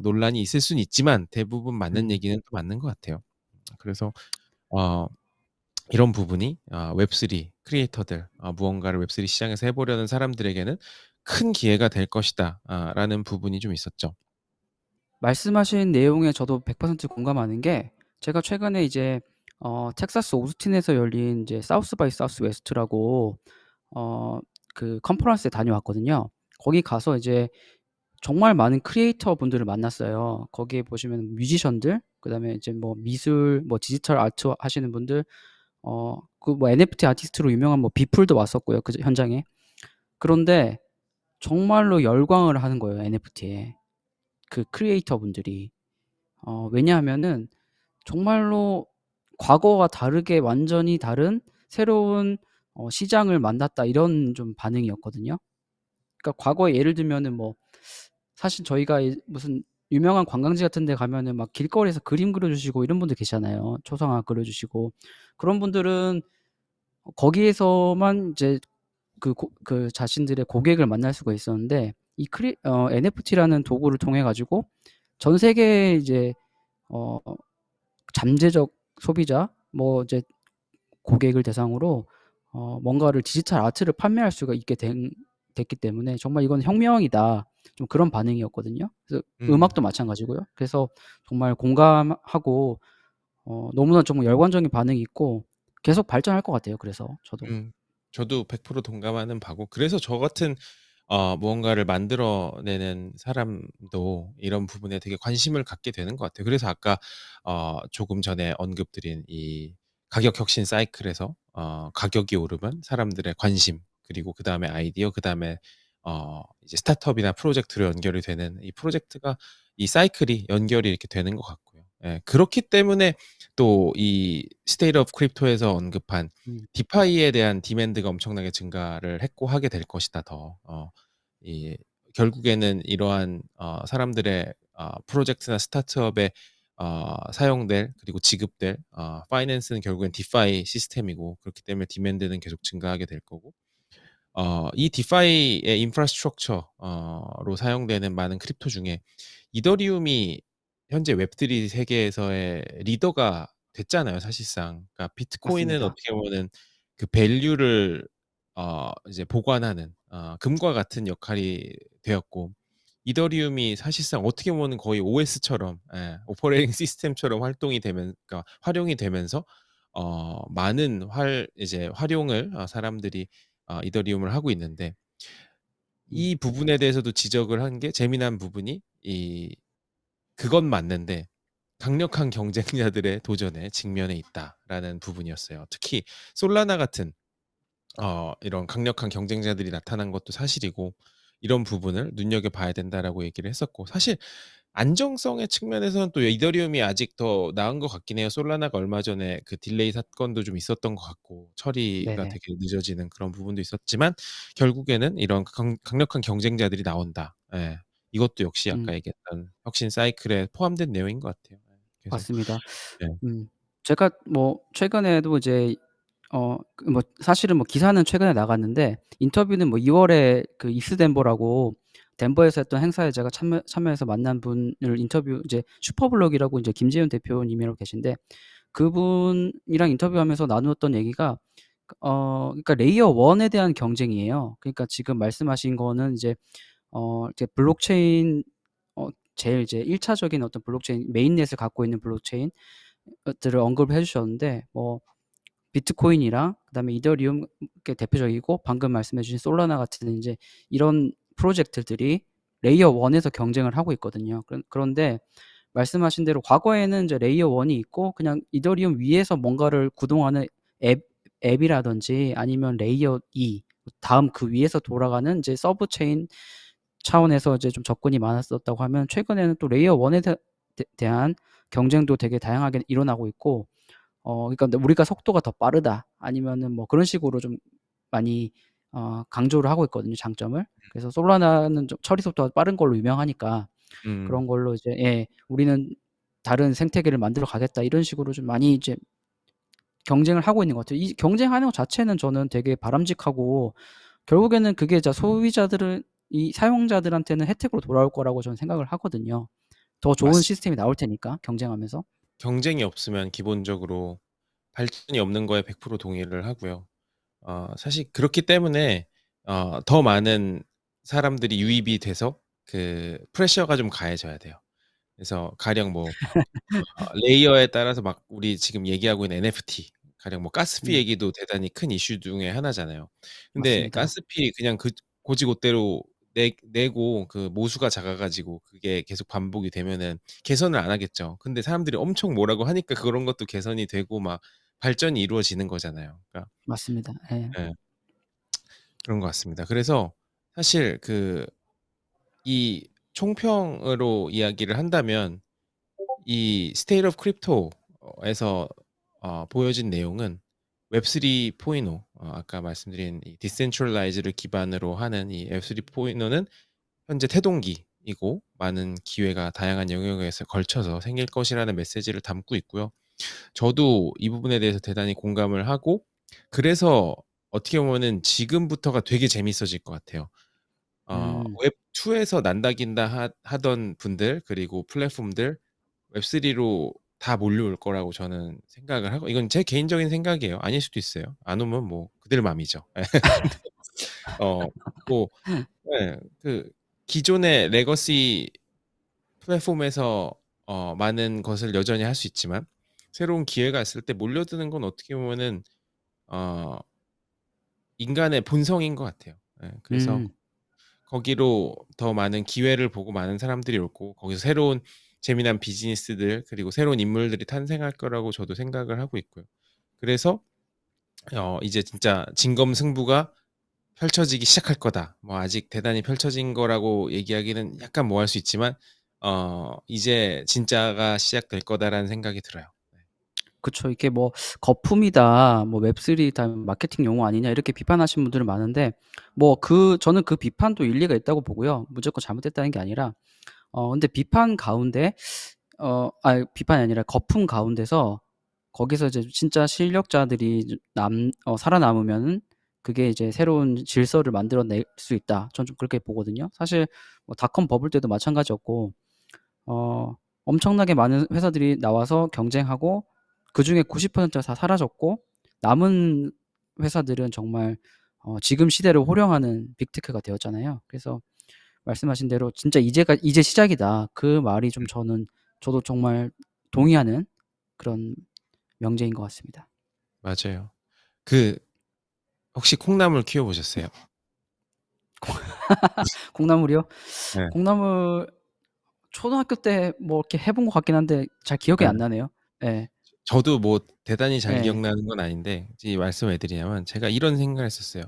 논란이 있을 수는 있지만 대부분 맞는
음.
얘기는 또 맞는 것 같아요. 그래서 어 이런 부분이 웹3 크리에이터들 무언가를 웹3 시장에서 해 보려는 사람들에게는 큰 기회가 될 것이다 라는 부분이 좀 있었죠.
말씀하신 내용에 저도 100% 공감하는 게 제가 최근에 이제 텍사스 오스틴에서 열린 이제 사우스 바이 사우스웨스트라고 컨퍼런스에 다녀왔거든요. 거기 가서 이제 정말 많은 크리에이터 분들을 만났어요. 거기에 보시면 뮤지션들, 그다음에 이제 뭐 미술, 뭐 디지털 아트 하시는 분들, 그 뭐 NFT 아티스트로 유명한 뭐 비풀도 왔었고요, 그 현장에. 그런데 정말로 열광을 하는 거예요, NFT에. 그 크리에이터 분들이. 왜냐하면은 정말로 과거와 다르게 완전히 다른 새로운 시장을 만났다 이런 좀 반응이었거든요. 그러니까 과거에 예를 들면은 뭐 사실 저희가 무슨 유명한 관광지 같은 데 가면은 막 길거리에서 그림 그려주시고 이런 분들 계시잖아요. 초상화 그려주시고. 그런 분들은 거기에서만 이제 그 자신들의 고객을 만날 수가 있었는데 이 NFT라는 도구를 통해 가지고 전 세계 이제 어 잠재적 소비자 뭐 이제 고객을 대상으로 뭔가를 디지털 아트를 판매할 수가 있게 됐기 때문에 정말 이건 혁명이다. 좀 그런 반응이었거든요. 그래서
음.
음악도 마찬가지고요. 그래서 정말 공감하고 너무나 정말 열광적인 반응이 있고 계속 발전할 것 같아요. 그래서 저도.
음. 저도 100% 동감하는 바고, 그래서 저 같은 무언가를 만들어내는 사람도 이런 부분에 되게 관심을 갖게 되는 것 같아요. 그래서 아까 조금 전에 언급드린 이 가격 혁신 사이클에서 가격이 오르면 사람들의 관심, 그리고 그다음에 아이디어, 그다음에 이제 스타트업이나 프로젝트로 연결이 되는 이 프로젝트가, 이 사이클이 연결이 이렇게 되는 것 같고요. 예, 그렇기 때문에 또 이 스테이트 오브 크립토에서 언급한
음.
디파이에 대한 디맨드가 엄청나게 증가를 했고 하게 될 것이다. 더 이 결국에는 이러한 사람들의 프로젝트나 스타트업에 사용될, 그리고 지급될 파이낸스는 결국엔 디파이 시스템이고, 그렇기 때문에 디맨드는 계속 증가하게 될 거고, 이 디파이의 인프라스트럭처로 사용되는 많은 크립토 중에 이더리움이 현재 웹3 세계에서의 리더가 됐잖아요, 사실상. 그러니까 비트코인은
맞습니다.
어떻게 보면은 그 밸류를 이제 보관하는 금과 같은 역할이 되었고, 이더리움이 사실상 어떻게 보면 거의 OS처럼, 예, 오퍼레이팅 시스템처럼 활동이 되면, 그러니까 활용이 되면서 많은 이제 활용을 사람들이 이더리움을 하고 있는데,
음.
이 부분에 대해서도 지적을 한 게, 재미난 부분이 그건 맞는데 강력한 경쟁자들의 도전에 직면해 있다라는 부분이었어요. 특히 솔라나 같은 이런 강력한 경쟁자들이 나타난 것도 사실이고, 이런 부분을 눈여겨봐야 된다라고 얘기를 했었고, 사실 안정성의 측면에서는 또 이더리움이 아직 더 나은 것 같긴 해요. 솔라나가 얼마 전에 그 딜레이 사건도 좀 있었던 것 같고, 처리가
네네.
되게 늦어지는 그런 부분도 있었지만, 결국에는 이런 강력한 경쟁자들이 나온다. 예. 이것도 역시
음.
아까 얘기했던 혁신 사이클에 포함된 내용인 것 같아요. 예. 그래서
맞습니다.
예.
제가 뭐 최근에도 이제 뭐 사실은 뭐 기사는 최근에 나갔는데 인터뷰는 뭐 2 월에 그 이스 덴버라고 덴버에서 했던 행사에 제가 참여해서 만난 분을 인터뷰 이제 슈퍼블럭이라고 이제 김재윤 대표님이라고 계신데 그분이랑 인터뷰하면서 나누었던 얘기가 그러니까 레이어 1에 대한 경쟁이에요. 그러니까 지금 말씀하신 거는 이제 블록체인 제일 이제 1 차적인 어떤 블록체인 메인넷을 갖고 있는 블록체인 들을 언급을 해 주셨는데 뭐 비트코인이랑 그다음에 이더리움 게 대표적이고 방금 말씀해 주신 솔라나 같은 인제 이런 프로젝트들이 레이어 1 에서 경쟁을 하고 있거든요. 그런데 말씀하신 대로 과거에는 이제 레이어 1이 있고 그냥 이더리움 위에서 뭔가를 구동하는 앱이라든지 아니면 레이어 2 다음 그 위에서 돌아가는 이제 서브 체인 차원에서 이제 좀 접근이 많았었다고 하면 최근에는 또 레이어 1에 대한 경쟁도 되게 다양하게 일어나고 있고 그러니까 근데 우리가 속도가 더 빠르다 아니면은 뭐 그런 식으로 좀 많이 강조를 하고 있거든요, 장점을. 그래서 솔라나는 좀 처리 속도가 빠른 걸로 유명하니까
음.
그런 걸로 이제 예, "우리는 다른 생태계를 만들어 가겠다." 이런 식으로 좀 많이 이제 경쟁을 하고 있는 것 같아요. 이 경쟁하는 것 자체는 저는 되게 바람직하고 결국에는 그게 소비자들은 이 사용자들한테는 혜택으로 돌아올 거라고 저는 생각을 하거든요. 더 좋은
맞습니다.
시스템이 나올 테니까 경쟁하면서.
경쟁이 없으면 기본적으로 발전이 없는 거에 100% 동의를 하고요. 사실 그렇기 때문에 더 많은 사람들이 유입이 돼서 그 프레셔가 좀 가해져야 돼요. 그래서 가령 뭐 레이어에 따라서 막 우리 지금 얘기하고 있는 NFT, 가령 뭐 가스피
음,
얘기도 대단히 큰 이슈 중에 하나잖아요. 근데
맞습니다.
가스피 그냥 고지고대로 내고 그 모수가 작아 가지고 그게 계속 반복이 되면은 개선을 안 하겠죠. 근데 사람들이 엄청 뭐라고 하니까 그런 것도 개선이 되고 막 발전이 이루어지는 거잖아요. 그러니까
맞습니다. 예.
예. 그런 것 같습니다. 그래서 사실 이 총평으로 이야기를 한다면 이 State of Crypto에서 보여진 내용은 웹3 포인오 아까 말씀드린 이 디센트럴라이즈를 기반으로 하는 이 웹3 포인오는 현재 태동기이고 많은 기회가 다양한 영역에서 걸쳐서 생길 것이라는 메시지를 담고 있고요. 저도 이 부분에 대해서 대단히 공감을 하고 그래서 어떻게 보면은 지금부터가 되게 재밌어질 것 같아요.
음.
웹2에서 난다긴다 하던 분들 그리고 플랫폼들 웹3로 다 몰려올 거라고 저는 생각을 하고 이건 제 개인적인 생각이에요. 아닐 수도 있어요. 안 오면 뭐 그들 맘이죠. 근데 어 뭐 예 그 기존의 레거시 플랫폼에서 많은 것을 여전히 할 수 있지만 새로운 기회가 있을 때 몰려드는 건 어떻게 보면은 어 인간의 본성인 것 같아요. 예 그래서
음.
거기로 더 많은 기회를 보고 많은 사람들이 올 거고 거기서 새로운 재미난 비즈니스들 그리고 새로운 인물들이 탄생할 거라고 저도 생각을 하고 있고요. 그래서 이제 진짜 진검승부가 펼쳐지기 시작할 거다. 뭐 아직 대단히 펼쳐진 거라고 얘기하기는 약간 뭐 할 수 있지만 이제 진짜가 시작될 거다라는 생각이 들어요. 네.
그쵸. 이게 뭐 "거품이다. 뭐 웹3 다 마케팅 용어 아니냐." 이렇게 비판하시는 분들은 많은데 뭐 저는 그 비판도 일리가 있다고 보고요. 무조건 잘못됐다는 게 아니라 근데 비판 가운데 비판이 아니라 거품 가운데서 거기서 이제 진짜 실력자들이 이제 살아남으면은 그게 이제 새로운 질서를 만들어낼 수 있다. 전 좀 그렇게 보거든요. 사실 뭐 닷컴 버블 때도 마찬가지였고 어 엄청나게 많은 회사들이 나와서 경쟁하고 그중에 90%가 다 사라졌고 남은 회사들은 정말 지금 시대를 호령하는 빅테크가 되었잖아요. 그래서 말씀하신 대로 진짜 이제 시작이다. 그 말이 좀 저도 정말 동의하는 그런 명제인 것 같습니다.
맞아요. 그 혹시 콩나물 키워 보셨어요?
콩나물이요?
네.
콩나물 초등학교 때 뭐 이렇게 해본 것 같긴 한데 잘 기억이
네.
안 나네요. 예.
저도 뭐 대단히 잘
예.
기억나는 건 아닌데 이 말씀을 왜 드리냐면 제가 이런 생각을 했었어요.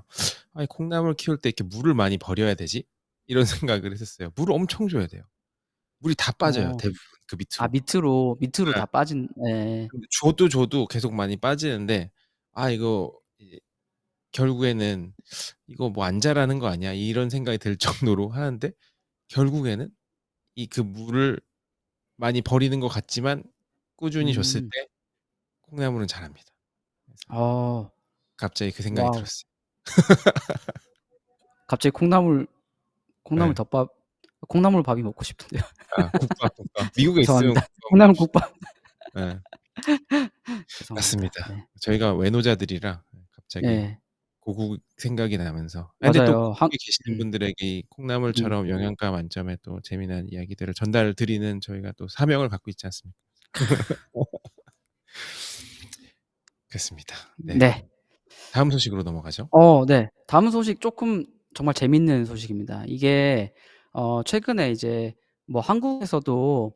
'아이 콩나물 키울 때 이렇게 물을 많이 버려야 되지?' 이런 생각을 했었어요. 물을 엄청 줘야 돼요. 물이 다 빠져요
어.
대부분 그 밑으로.
밑으로
예.
다 빠진 예.
근데 줘도 계속 많이 빠지는데 이거 이제 결국에는 '이거 뭐 안 자라는 거 아니야?' 이런 생각이 들 정도로 하는데 결국에는 이 그 물을 많이 버리는 것 같지만 꾸준히 줬을
음.
때 콩나물은 자랍니다. 그래서
어.
갑자기 그 생각이
와우.
들었어요.
갑자기 콩나물
예.
덮밥 콩나물밥이 먹고 싶은데요.
국밥. 미국에 있으면
죄송합니다.
국밥 먹고 싶죠.
콩나물국밥.
예.
죄송합니다.
맞습니다.
네.
저희가 외노자들이라 갑자기
예.
고국 생각이 나면서 근데 또
맞아요.
고국에 계시는
음.
분들에게 이
음.
콩나물처럼 영양가 만점의 또 재미난 이야기들을 전달 드리는 저희가 또 사명을 갖고 있지 않습니까? 그렇습니다. 네.
네.
다음 소식으로 넘어가죠.
네. 다음 소식 쪼끔 정말 재밌는 소식입니다. 이게 최근에 이제 뭐 한국에서도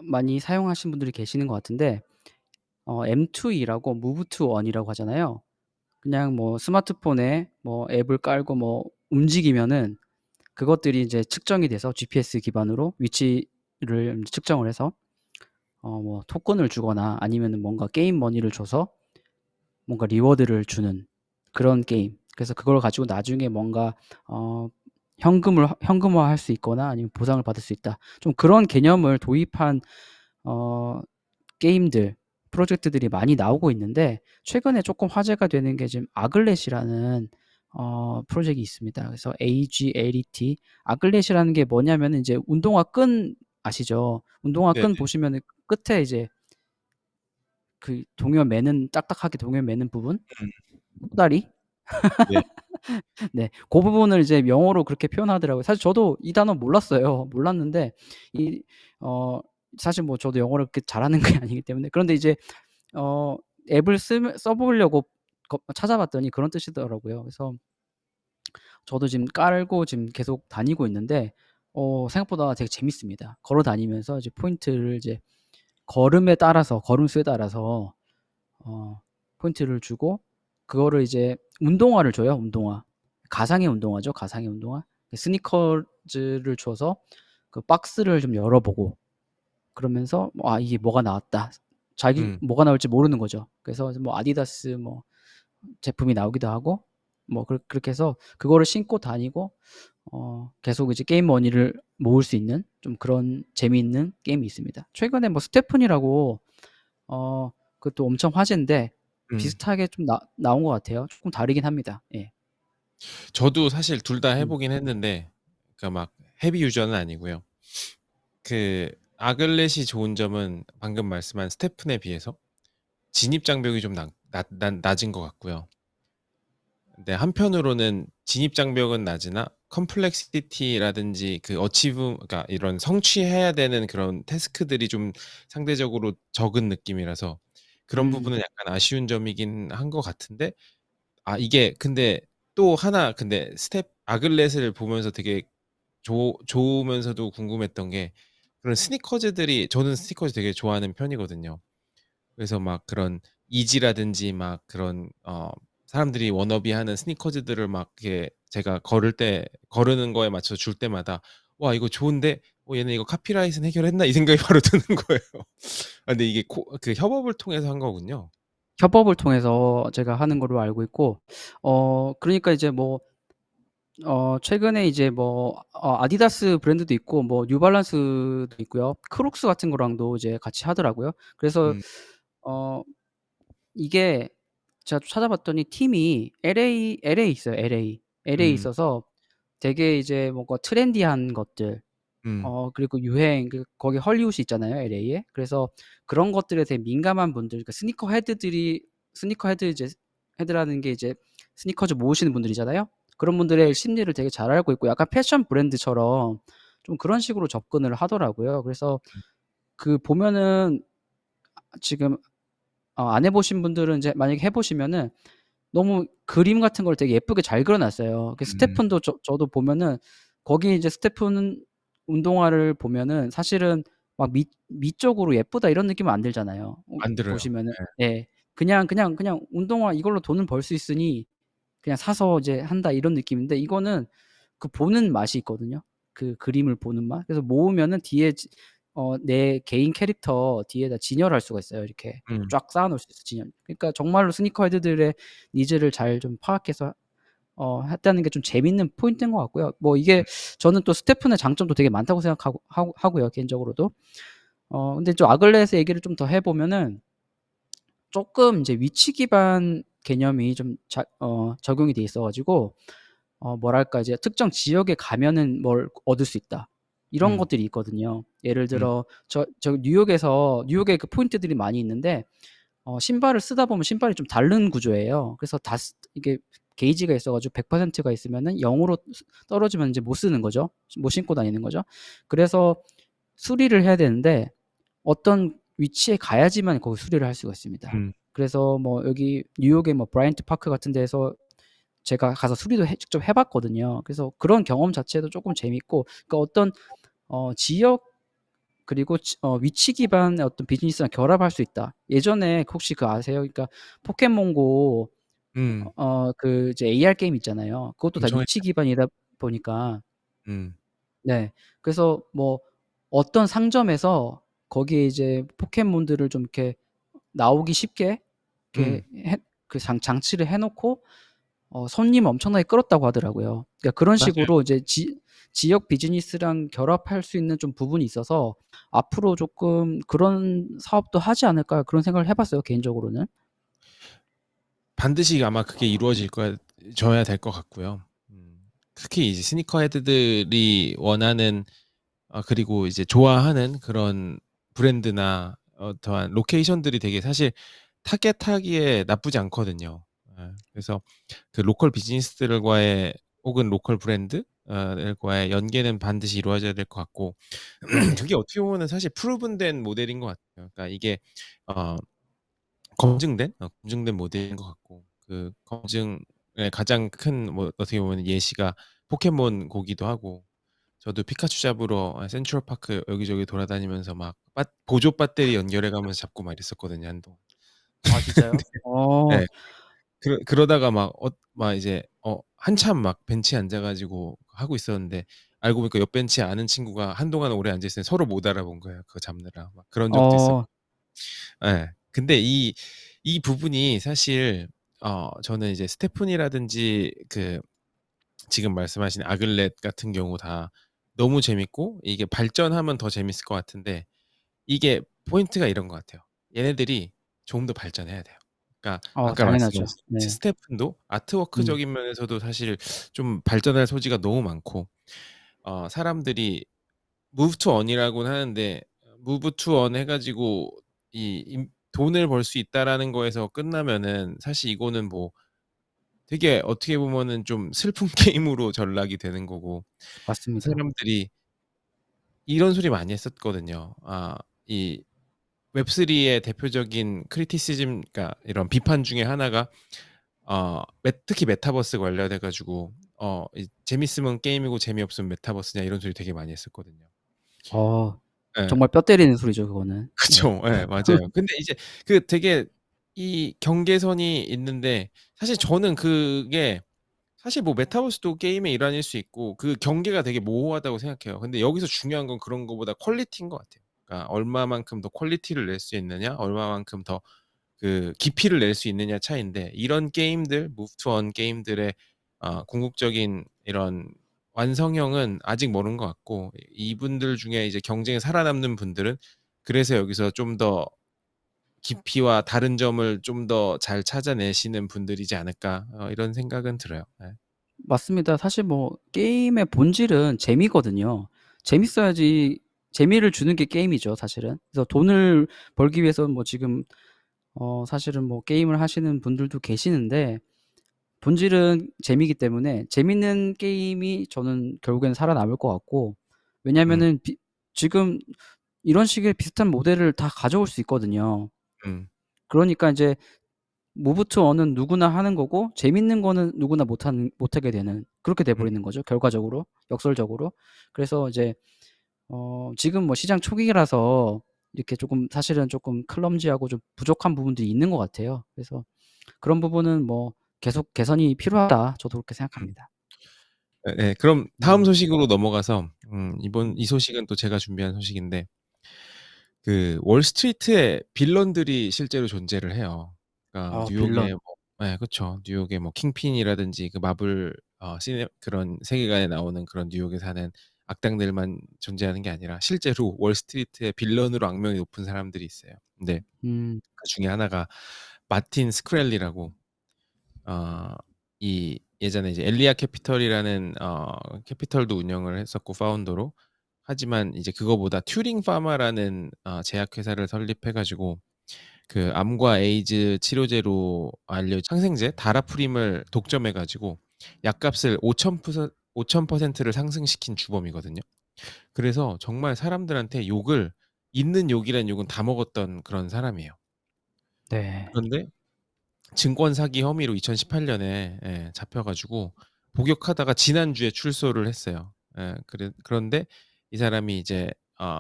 많이 사용하시는 분들이 계시는 것 같은데 M2E라고 Move to On이라고 하잖아요. 그냥 뭐 스마트폰에 뭐 앱을 깔고 뭐 움직이면은 그것들이 이제 측정이 돼서 GPS 기반으로 위치를 측정을 해서 뭐 토큰을 주거나 아니면은 뭔가 게임 머니를 줘서 뭔가 리워드를 주는 그런 게임. 그래서 그걸 가지고 나중에 뭔가 어 현금화할 수 있거나 아니면 보상을 받을 수 있다. 좀 그런 개념을 도입한 어 게임들, 프로젝트들이 많이 나오고 있는데 최근에 쪼끔 화제가 되는 게 지금 아글렛이라는 프로젝트가 있습니다. 그래서 AGLET 아글렛이라는 게 뭐냐면은 인제 운동화 끈 아시죠? 운동화
네네.
끈 보시면은 끝에 이제 그 동요 매는 딱딱하게 동요 매는 부분?
음.
코다리?
네.
네. 고 부분을 이제 영어로 그렇게 표현하더라고요. 사실 저도 이 단어 몰랐어요. 몰랐는데 이 어 사실 뭐 저도 영어를 그렇게 잘하는 게 아니기 때문에 그런데 이제 어 앱을 써 보려고 찾아봤더니 그런 뜻이더라고요. 그래서 저도 지금 깔고 지금 계속 다니고 있는데 생각보다 되게 재밌습니다. 걸어 다니면서 이제 포인트를 이제 걸음에 따라서 걸음 수에 따라서 어 포인트를 주고 그거를 이제 운동화를 줘요, 운동화. 가상의 운동화죠, 가상의 운동화. 스니커즈를 줘서 그 박스를 좀 열어보고 그러면서 뭐 '아 이게 뭐가 나왔다.' 자기
음.
뭐가 나올지 모르는 거죠. 그래서 뭐 아디다스 뭐 제품이 나오기도 하고 뭐 그렇게 해서 그거를 신고 다니고 계속 이제 게임 머니를 모을 수 있는 좀 그런 재미있는 게임이 있습니다. 최근에 뭐 스테픈이라고 그것도 엄청 화제인데
음.
비슷하게 좀 나온 것 같아요. 조금 다르긴 합니다. 예.
저도 사실 둘 다 해
음.
보긴 했는데 그러니까 막 헤비 유저는 아니고요. 그 아글렛이 좋은 점은 방금 말씀한 스테픈에 비해서 진입 장벽이 좀 낮은 것 같고요. 근데 한편으로는 진입 장벽은 낮으나 컴플렉시티라든지 그 어치브 그러니까 이런 성취해야 되는 그런 태스크들이 좀 상대적으로 적은 느낌이라서 그런
음.
부분은 약간 아쉬운 점이긴 한 것 같은데 이게 근데 또 하나 근데 스텝 아글렛을 보면서 되게 좋으면서도 궁금했던 게 그런 스니커즈들이 저는 스니커즈 되게 좋아하는 편이거든요. 그래서 막 그런 이지라든지 막 그런 사람들이 워너비 하는 스니커즈들을 막 이렇게 제가 거르는 거에 맞춰서 줄 때마다 '와 이거 좋은데 얘네 이거 카피라이트는 해결했나?' 이 생각이 바로 드는 거예요. 근데 이게 그 협업을 통해서 한 거군요.
협업을 통해서 제가 하는 걸로 알고 있고 그러니까 이제 뭐 최근에 이제 뭐 아디다스 브랜드도 있고 뭐 뉴발란스도 있고요. 크록스 같은 거랑도 이제 같이 하더라고요. 그래서
음.
어 이게 제가 좀 찾아봤더니 팀이 LA 있어요, LA. LA에
음.
있어서 되게 이제 뭔가 트렌디한 것들
음.
그리고 유행 거기 헐리우드 있잖아요, LA에. 그래서 그런 것들에 되게 민감한 분들 그러니까 스니커 헤드 이제 헤드라는 게 이제 스니커즈 모으시는 분들이잖아요. 그런 분들의 심리를 되게 잘 알고 있고 약간 패션 브랜드처럼 좀 그런 식으로 접근을 하더라고요. 그래서 그 보면은 지금 안 해 보신 분들은 이제 만약에 해 보시면은 너무 그림 같은 걸 되게 예쁘게 잘 그려 놨어요. 그
음.
스테픈도 저도 보면은 거기 이제 스테픈 운동화를 보면은 사실은 막 미적으로 예쁘다 이런 느낌은 안 들잖아요.
안 들어요.
보시면은.
예.
예. 그냥 운동화 이걸로 돈을 벌 수 있으니 그냥 사서 이제 한다 이런 느낌인데 이거는 그 보는 맛이 있거든요. 그 그림을 보는 맛. 그래서 모으면은 뒤에 내 개인 캐릭터 뒤에다 진열할 수가 있어요. 이렇게
음.
쫙 쌓아 놓을 수 있어요, 진열. 그러니까 정말로 스니커 헤드들의 니즈를 잘 좀 파악해서 했다는 게 좀 재밌는 포인트인 것 같고요. 뭐 이게 저는 또 스테픈의 장점도 되게 많다고 하고요, 개인적으로도. 근데 좀 아글렛의 얘기를 좀 더 해 보면은 쪼끔 인제 위치 기반 개념이 좀 적용이 돼 있어 가지고 뭐랄까 이제 '특정 지역에 가면은 뭘 얻을 수 있다.' 이런
음.
것들이 있거든요. 예를
음.
들어 뉴욕에 그 포인트들이 많이 있는데 신발을 쓰다 보면 신발이 좀 다른 구조예요. 그래서 이게 게이지가 있어 가지고 100%가 있으면은 0 으로 떨어지면 인제 못 쓰는 거죠. 못 신고 다니는 거죠. 그래서 수리를 해야 되는데 어떤 위치에 가야지만 거기 수리를 할 수가 있습니다.
음.
그래서 뭐 여기 뉴욕의 뭐 브라이언트 파크 같은 데서 제가 가서 수리도 직접 해 봤거든요. 그래서 그런 경험 자체도 쪼끔 재밌고 그러니까 어떤 지역 그리고 위치 기반의 어떤 비즈니스랑 결합할 수 있다. 예전에 혹시 아세요? 그러니까 포켓몬고
음.
그 이제 AR 게임 있잖아요. 그것도 다
엄청
위치
했죠.
기반이다 보니까
음.
네. 그래서 뭐 어떤 상점에서 거기에 이제 포켓몬들을 좀 이렇게 나오기 쉽게 이렇게
음.
장치를 해 놓고 손님을 엄청나게 끌었다고 하더라고요. 그러니까 그런
맞아요.
식으로 이제 지역 비즈니스랑 결합할 수 있는 좀 부분이 있어서 '앞으로 쪼끔 그런 사업도 하지 않을까.' 그런 생각을 해 봤어요, 개인적으로는.
반드시 아마 그게 이루어질 거야 져야 될 것 같고요. 특히 이제 스니커 헤드들이 원하는 그리고 이제 좋아하는 그런 브랜드나 어떠한 로케이션들이 되게 사실 타겟하기에 나쁘지 않거든요. 그래서 그 로컬 비즈니스들과의 혹은 로컬 브랜드 들과의 연계는 반드시 이루어져야 될 것 같고
네네.
그게 어떻게 보면은 사실 프루븐된 모델인 것 같아요. 그러니까 이게 어 검증된 모델인 것 같고 그 검증의 가장 큰 뭐 어떻게 보면 예시가 포켓몬고기도 하고 저도 피카츄 잡으러 센트럴파크 여기저기 돌아다니면서 막 보조 배터리 연결해 가면서 잡고 막 이랬었거든요, 한동안.
아 진짜요?
네. 그러다가 막 이제 한참 막 벤치에 앉아 가지고 하고 있었는데 알고 보니까 옆 벤치에 아는 친구가 한동안 오래 앉아 있었는데 서로 못 알아본 거예요, 그거 잡느라. 막 그런 적도 있었고.
어
예. 근데 이 부분이 사실 저는 이제 스테픈이라든지 지금 말씀하신 아글렛 같은 경우 다 너무 재밌고 이게 발전하면 더 재밌을 것 같은데 이게 포인트가 이런 것 같아요. 얘네들이 좀 더 발전해야 돼요. 그러니까 아까
당연하죠.
말씀하신
네.
스테픈도
음
아트워크적인 면에서도 사실 좀 발전할 소지가 너무 많고 사람들이 move to earn이라고는 하는데 move to earn 해 가지고 이 돈을 벌 수 있다라는 거에서 끝나면은 사실 이거는 뭐 되게 어떻게 보면은 좀 슬픈 게임으로 전락이 되는 거고
맞습니다.
사람들이 이런 소리 많이 했었거든요. 이 웹3의 대표적인 criticism 그러니까 이런 비판 중에 하나가 특히 메타버스 관련해 가지고 이 "재밌으면 게임이고 재미없으면 메타버스냐." 이런 소리 되게 많이 했었거든요.
어
예.
정말 뼈 때리는 소리죠 그거는. 네.
그쵸. 예 맞아요. 근데 이제 되게 이 경계선이 있는데 사실 저는 그게 사실 뭐 메타버스도 게임의 일환일 수 있고 그 경계가 되게 모호하다고 생각해요. 근데 여기서 중요한 건 그런 거보다 퀄리티인 것 같아요. 그러니까 얼마만큼 더 퀄리티를 낼 수 있느냐, 얼마만큼 더 깊이를 낼 수 있느냐 차이인데 이런 게임들 무브 투 원 게임들의 궁극적인 이런 완성형은 아직 모르는 것 같고 이분들 중에 이제 경쟁에 살아남는 분들은 그래서 여기서 좀 더 깊이와 다른 점을 좀 더 잘 찾아내시는 분들이지 않을까 이런 생각은 들어요. 네.
맞습니다. 사실 뭐 게임의 본질은 재미거든요. 재밌어야지 재미를 주는 게 게임이죠 사실은. 그래서 돈을 벌기 위해서 뭐 지금 사실은 뭐 게임을 하시는 분들도 계시는데 본질은 재미이기 때문에 재밌는 게임이 저는 결국에는 살아남을 것 같고
음.
왜냐하면은 지금 이런 식의 비슷한 모델을 다 가져올 수 있거든요.
음.
그러니까 인제 move to earn은 누구나 하는 거고 재밌는 거는 누구나 못하게 되는 그렇게 돼
음.
버리는 거죠 결과적으로 역설적으로. 그래서 이제 지금 뭐 시장 초기라서 이렇게 쪼끔 사실은 쪼끔 클럼지하고 좀 부족한 부분들이 있는 것 같아요. 그래서 그런 부분은 뭐 계속 개선이 필요하다. 저도 그렇게
음.
생각합니다.
예예. 그럼 다음
음.
소식으로 넘어가서
음.
이 소식은 또 제가 준비한 소식인데 월스트리트에 빌런들이 실제로 존재를 해요. 그러니까 뉴욕에
빌런.
뭐 그쵸. 뉴욕에 뭐 킹핀이라든지 마블 그런 세계관에 나오는 그런 뉴욕에 사는 악당들만 존재하는 게 아니라 실제로 월스트리트에 빌런으로 악명이 높은 사람들이 있어요. 근데
음.
그중에 하나가 마틴 스크렐리라고 어 예전에 이제 엘리아 캐피털이라는 캐피털도 운영을 했었고 파운더로. 하지만 이제 그거보다 튜링 파마라는 제약 회사를 설립해 가지고 암과 에이즈 치료제로 항생제 다라프림을 독점해 가지고 약값을 5000%를 상승시킨 주범이거든요. 그래서 정말 사람들한테 있는 욕이란 욕은 다 먹었던 그런 사람이에요.
네.
그런데 증권 사기 혐의로 2018 년에 잡혀 가지고 복역하다가 지난주에 출소를 했어요. 그런데 이 사람이 이제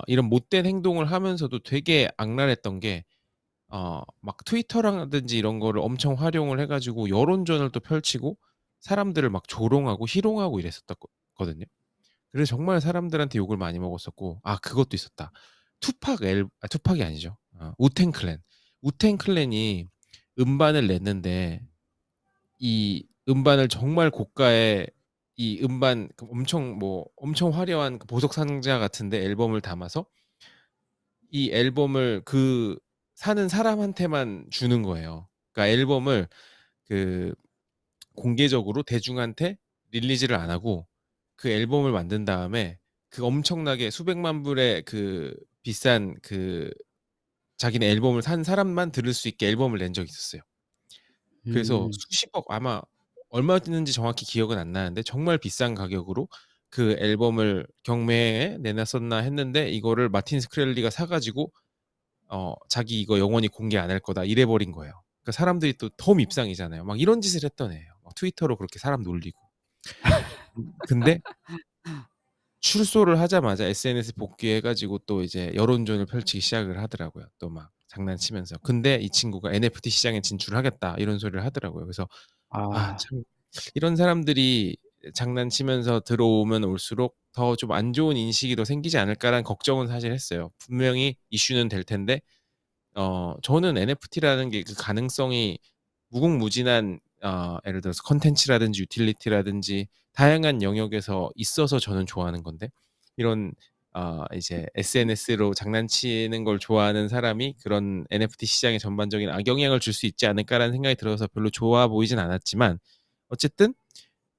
이런 못된 행동을 하면서도 되게 악랄했던 게 막 트위터라든지 이런 거를 엄청 활용을 해 가지고 여론전을 또 펼치고 사람들을 막 조롱하고 희롱하고 이랬었던 거든요. 그래서 정말 사람들한테 욕을 많이 먹었었고 그것도 있었다. 투팍이 아니죠. 우탱 클랜. 우탱 클랜이 음반을 냈는데 이 음반을 정말 고가의 이 음반 엄청 화려한 보석 상자 같은데 앨범을 담아서 이 앨범을 사는 사람한테만 주는 거예요. 그러니까 앨범을 그 공개적으로 대중한테 릴리즈를 안 하고 그 앨범을 만든 다음에 엄청나게 수백만 불의 비싼 자기네 앨범을 산 사람만 들을 수 있게 앨범을 낸 적이 있었어요. 그래서
음.
수십억 아마 얼마였는지 정확히 기억은 안 나는데 정말 비싼 가격으로 그 앨범을 경매에 내놨었나 했는데 이거를 마틴 스크렐리가 사 가지고 자기 이거 영원히 공개 안 할 거다 이래 버린 거예요. 그러니까 사람들이 또 더 밉상이잖아요. 막 이런 짓을 했던 애예요. 막 트위터로 그렇게 사람 놀리고. 근데 출소를 하자마자 SNS 복귀해 가지고 또 이제 여론전을 펼치기 시작을 하더라고요. 또 막 장난치면서. 근데 이 친구가 "NFT 시장에 진출하겠다." 이런 소리를 하더라고요. 그래서
아.
참 이런 사람들이 장난치면서 들어오면 올수록 더 좀 안 좋은 인식이 더 생기지 않을까라는 걱정은 사실 했어요. 분명히 이슈는 될 텐데 저는 NFT라는 게 그 가능성이 무궁무진한 예를 들어서 콘텐츠라든지 유틸리티라든지 다양한 영역에서 있어서 저는 좋아하는 건데 이런 이제 SNS로 장난치는 걸 좋아하는 사람이 그런 NFT 시장에 전반적인 악영향을 줄 수 있지 않을까라는 생각이 들어서 별로 좋아 보이진 않았지만 어쨌든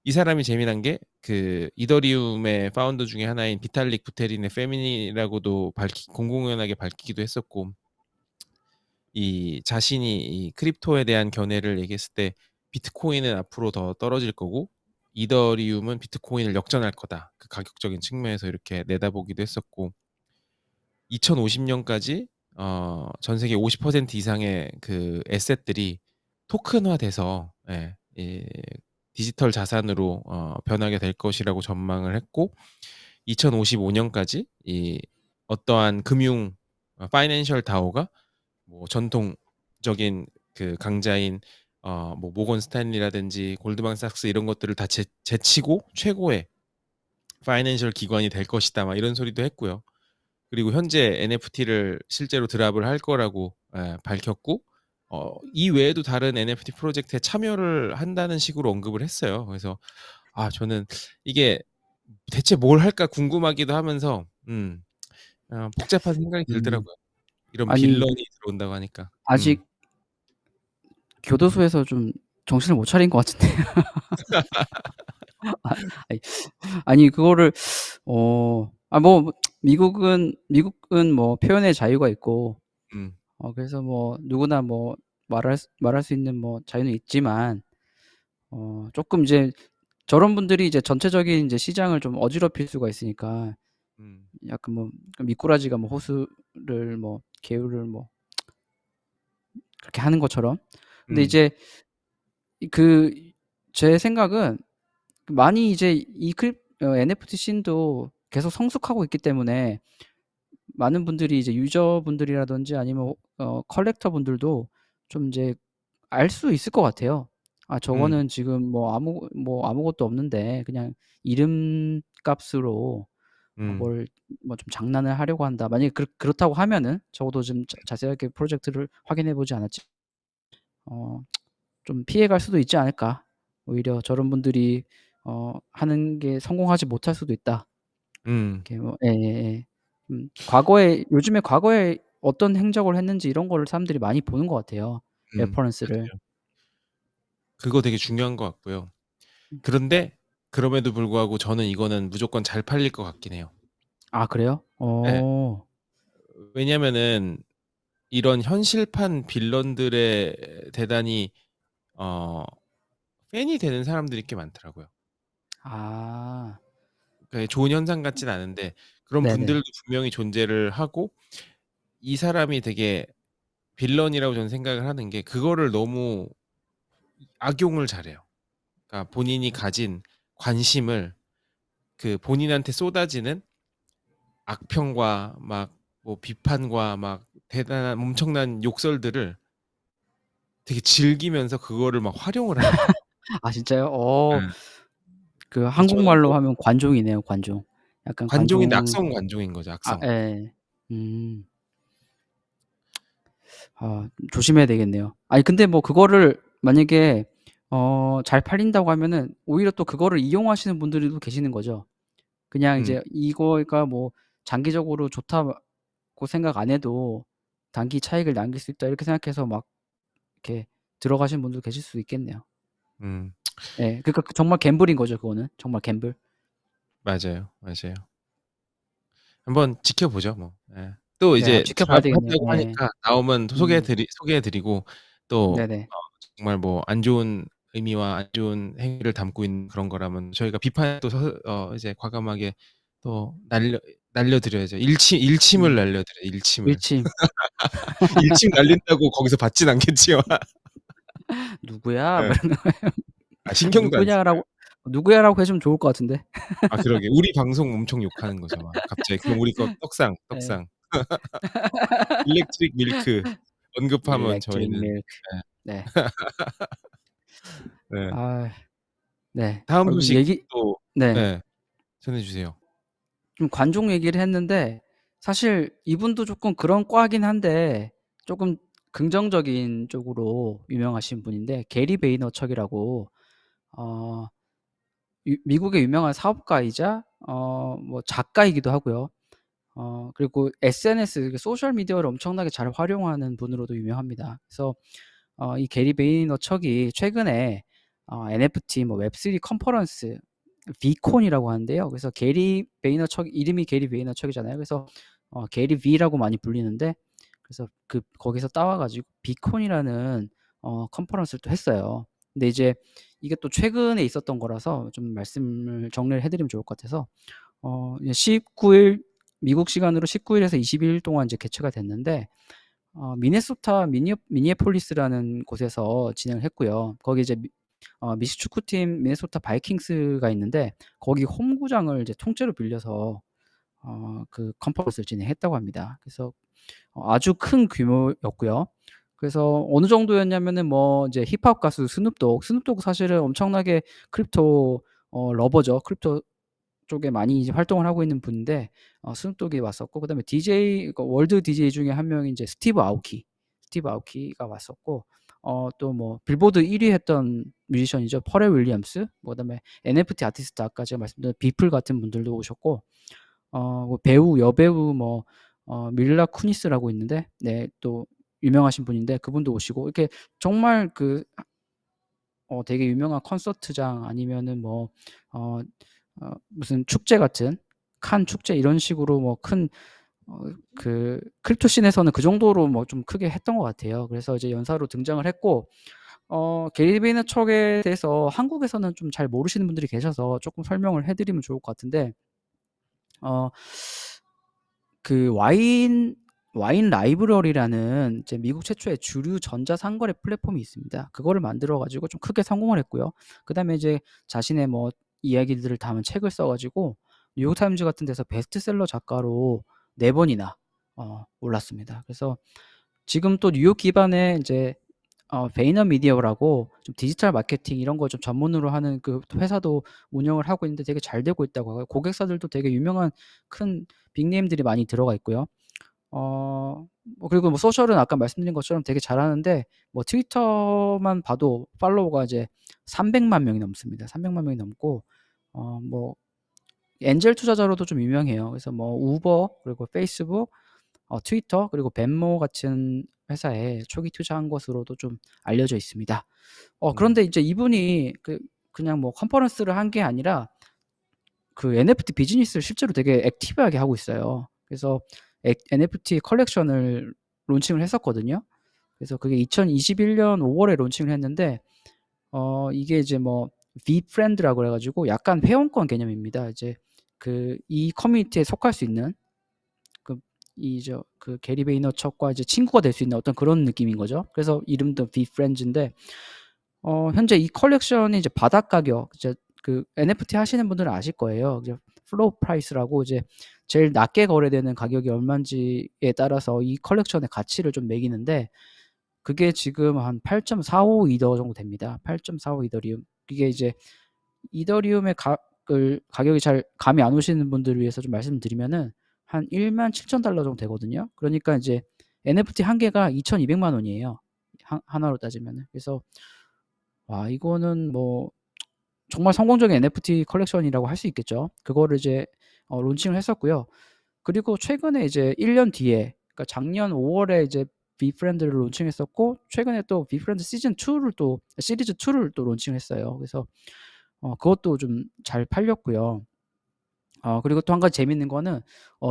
이 사람이 재미난 게 그 이더리움의 파운더 중에 하나인 비탈릭 부테린의 페미니라고도 공공연하게 밝히기도 했었고 이 자신이 이 크립토에 대한 견해를 얘기했을 때 비트코인은 앞으로 더 떨어질 거고 이더리움은 비트코인을 역전할 거다. 그 가격적인 측면에서 이렇게 내다보기도 했었고 2050년까지 전 세계 50% 이상의 그 에셋들이 토큰화돼서 예, 이 디지털 자산으로 변하게 될 것이라고 전망을 했고 2055년까지 이 어떠한 금융 파이낸셜 다오가 뭐 전통적인 그 강자인 뭐 모건 스탠리라든지 골드만삭스 이런 것들을 다 제치고 최고의 파이낸셜 기관이 될 것이다. 막 이런 소리도 했고요. 그리고 현재 NFT를 실제로 드랍을 할 거라고 밝혔고 이 외에도 다른 NFT 프로젝트에 참여를 한다는 식으로 언급을 했어요. 그래서 저는 이게 대체 뭘 할까 궁금하기도 하면서 복잡한 생각이
음.
들더라고요. 이런
아니
빌런이 들어온다고 하니까.
아직 교도소에서 좀 정신을 못 차린 것 같은데. 아 아니 아니 그거를 뭐 미국은 뭐 표현의 자유가 있고
음.
그래서 뭐 누구나 뭐 말할 수 있는 뭐 자유는 있지만 쪼끔 이제 저런 분들이 이제 전체적인 이제 시장을 좀 어지럽힐 수가 있으니까
음.
약간 뭐 미꾸라지가 뭐 호수를 뭐 개울을 뭐 그렇게 하는 것처럼. 근데
음.
이제 그 제 생각은 많이 이제 이 NFT 씬도 계속 성숙하고 있기 때문에 많은 분들이 이제 유저분들이라든지 아니면 컬렉터 분들도 좀 이제 알 수 있을 것 같아요. '아
음.
저거는 지금 뭐 아무것도 없는데 그냥 이름값으로
음.
뭘 뭐 좀 장난을 하려고 한다.' 만약에 그렇다고 하면은 적어도 좀 자세하게 프로젝트를 확인해 보지 않았지 어 좀 피해갈 수도 있지 않을까. 오히려 저런 분들이 하는 게 성공하지 못할 수도 있다.
음.
이렇게 뭐 예예예. 과거에 어떤 행적을 했는지 이런 거를 사람들이 많이 보는 것 같아요, 레퍼런스를.
맞아요. 그거 되게 중요한 것 같고요.
음.
그런데 그럼에도 불구하고 저는 이거는 무조건 잘 팔릴 것 같긴 해요.
아 그래요?
예.
어.
왜냐면은 이런 현실판 빌런들의 대단히 어 팬이 되는 사람들이 꽤 많더라고요.
아.
그러니까 좋은 현상 같진 않은데 그런
네네.
분들도 분명히 존재를 하고 이 사람이 되게 빌런이라고 저는 생각을 하는 게 그거를 너무 악용을 잘해요. 그러니까 본인이 가진 관심을 그 본인한테 쏟아지는 악평과 막 뭐 비판과 막 대단한 엄청난 욕설들을 되게 즐기면서 그거를 막 활용을 하는 거예요.
아 진짜요?
예.
그
그래서 저는
한국말로
뭐
하면 관종이네요, 관종. 약간
관종인데
관종.
악성 관종인 거죠, 악성.
예. 음. 조심해야 되겠네요. 아니 근데 뭐 그거를 만약에 잘 팔린다고 하면은 오히려 또 그거를 이용하시는 분들도 계시는 거죠. 그냥
음.
이제 이거가 뭐 '장기적으로 좋다.'고 생각 안 해도 '단기 차익을 남길 수 있다.' 이렇게 생각해서 막 이렇게 들어가시는 분도 계실 수 있겠네요.
음.
예. 그러니까 정말 갬블인 거죠 그거는. 정말 갬블.
맞아요, 맞아요. 한번 지켜보죠 뭐. 예. 또
네.
이제
지켜봐야 되겠네요.
드랍한다고
예.
하니까 나오면
음.
소개해 드리고 또
네네.
정말 뭐 안 좋은 의미와 안 좋은 행위를 담고 있는 그런 거라면 저희가 비판도 이제 과감하게 또 날려 드려야죠. 일침을
음.
날려 드려요, 일침을.
일침.
일침 날린다고 거기서 받진 않겠지만
"누구야?" 뭐
예.
이러는 거예요.
신경도 안 써요.
"누구냐?"라고 누구야라고 해주면 좋을 것 같은데.
아 그러게. 우리 방송 엄청 욕하는 거죠 막 갑자기. 그럼 우리 거 떡상,
네.
떡상. 일렉트릭 밀크 언급하면
일렉트릭
저희는
밀크. 네.
네.
아 네.
다음
아이고
소식
얘기
또
네.
예. 전해 주세요.
좀 관종 얘기를 했는데 사실 이분도 조금 그런 과긴 한데 조금 긍정적인 쪽으로 유명하신 분인데 게리 베이너척이라고 어 미국의 유명한 사업가이자 뭐 작가이기도 하고요. 그리고 SNS 소셜 미디어를 엄청나게 잘 활용하는 분으로도 유명합니다. 그래서 이 게리 베이너척이 최근에 NFT 뭐 웹3 컨퍼런스 V콘이라고 하는데요. 그래서 게리 베이너척 이름이 게리 베이너척이잖아요. 그래서 게리 V라고 많이 불리는데 그래서 거기서 따와 가지고 V콘이라는 컨퍼런스를 또 했어요. 근데 이제 이게 또 최근에 있었던 거라서 좀 말씀을 정리를 해 드리면 좋을 것 같아서 이제 19일 미국 시간으로 19일에서 22일 동안 이제 개최가 됐는데 미네소타 미니애폴리스라는 곳에서 진행을 했고요. 거기 이제 미식 축구팀 미네소타 바이킹스가 있는데 거기 홈구장을 이제 통째로 빌려서 그 컨퍼런스를 진행했다고 합니다. 그래서 아주 큰 규모였고요. 그래서 어느 정도였냐면은 뭐 이제 힙합 가수 스눕독 사실은 엄청나게 크립토 러버죠. 크립토 쪽에 많이 이제 활동을 하고 있는 분인데 스눕독이 왔었고 그다음에 DJ 월드 DJ 중에 한 명이 이제 스티브 아오키가 왔었고 또 뭐 빌보드 1위 했던 뮤지션이죠. 퍼렐 윌리엄스 그다음에 NFT 아티스트 아까 제가 말씀드린 비플 같은 분들도 오셨고 뭐 배우 여배우 뭐 밀라 쿠니스라고 있는데 네 또 유명하신 분인데 그분도 오시고 이렇게 정말 되게 유명한 콘서트장 아니면은 뭐 무슨 축제 같은 칸 축제 이런 식으로 뭐 큰 크립토 씬에서는 그 정도로 뭐 좀 크게 했던 것 같아요. 그래서 이제 연사로 등장을 했고 게리 베이너척에 대해서 한국에서는 좀 잘 모르시는 분들이 계셔서 조금 설명을 해 드리면 좋을 것 같은데 어 그 와인 라이브러리라는 이제 미국 최초의 주류 전자상거래 플랫폼이 있습니다. 그거를 만들어 가지고 좀 크게 성공을 했고요. 그다음에 이제 자신의 뭐 이야기들을 담은 책을 써 가지고 뉴욕타임즈 같은 데서 베스트셀러 작가로 4 번이나 올랐습니다. 그래서 지금 또 뉴욕 기반의 인제 베이너미디어라고 좀 디지털 마케팅 이런 거 좀 전문으로 하는 그 회사도 운영을 하고 있는데 되게 잘 되고 있다고 하고요. 고객사들도 되게 유명한 큰 빅네임들이 많이 들어가 있고요. 뭐 그리고 뭐 소셜은 아까 말씀드린 것처럼 되게 잘하는데 뭐 트위터만 봐도 팔로워가 이제 300만 명이 넘습니다. 300만 명이 넘고 뭐 엔젤 투자자로도 좀 유명해요. 그래서 뭐 우버 그리고 페이스북 트위터 그리고 벤모 같은 회사에 초기 투자한 것으로도 좀 알려져 있습니다.
음.
그런데 이제 이분이 그냥 뭐 컨퍼런스를 한 게 아니라 그 NFT 비즈니스를 실제로 되게 액티브하게 하고 있어요. 그래서 NFT 컬렉션을 론칭을 했었거든요. 그래서 그게 2021년 5월에 론칭을 했는데 이게 이제 뭐 VFriend라고 그래 가지고 약간 회원권 개념입니다. 이제 이 커뮤니티에 속할 수 있는 게리 베이너척과 이제 친구가 될 수 있는 어떤 그런 느낌인 거죠. 그래서 이름도 VFriends인데 현재 이 컬렉션이 이제 바닥 가격 이제 NFT 하시는 분들은 아실 거예요. 이제 플로우 프라이스라고 이제 제일 낮게 거래되는 가격이 얼마인지에 따라서 이 컬렉션의 가치를 좀 매기는데 그게 지금 한 8.45 이더 정도 됩니다. 8.45 이더리움. 이게 이제 이더리움의 가격이 잘 감이 안 오시는 분들을 위해서 좀 말씀드리면은 한 17,000달러 정도 되거든요. 그러니까 이제 NFT 한 개가 2,200만 원이에요. 하나로 따지면은. 그래서 와 이거는 뭐 정말 성공적인 NFT 컬렉션이라고 할 수 있겠죠. 그거를 이제 론칭을 했었고요. 그리고 최근에 이제 1년 뒤에 그러니까 작년 5 월에 이제 비프렌드를 론칭했었고 최근에 또 비프렌드 시리즈 2를 또 론칭했어요. 그래서 그것도 좀 잘 팔렸고요. 그리고 또 한 가지 재밌는 거는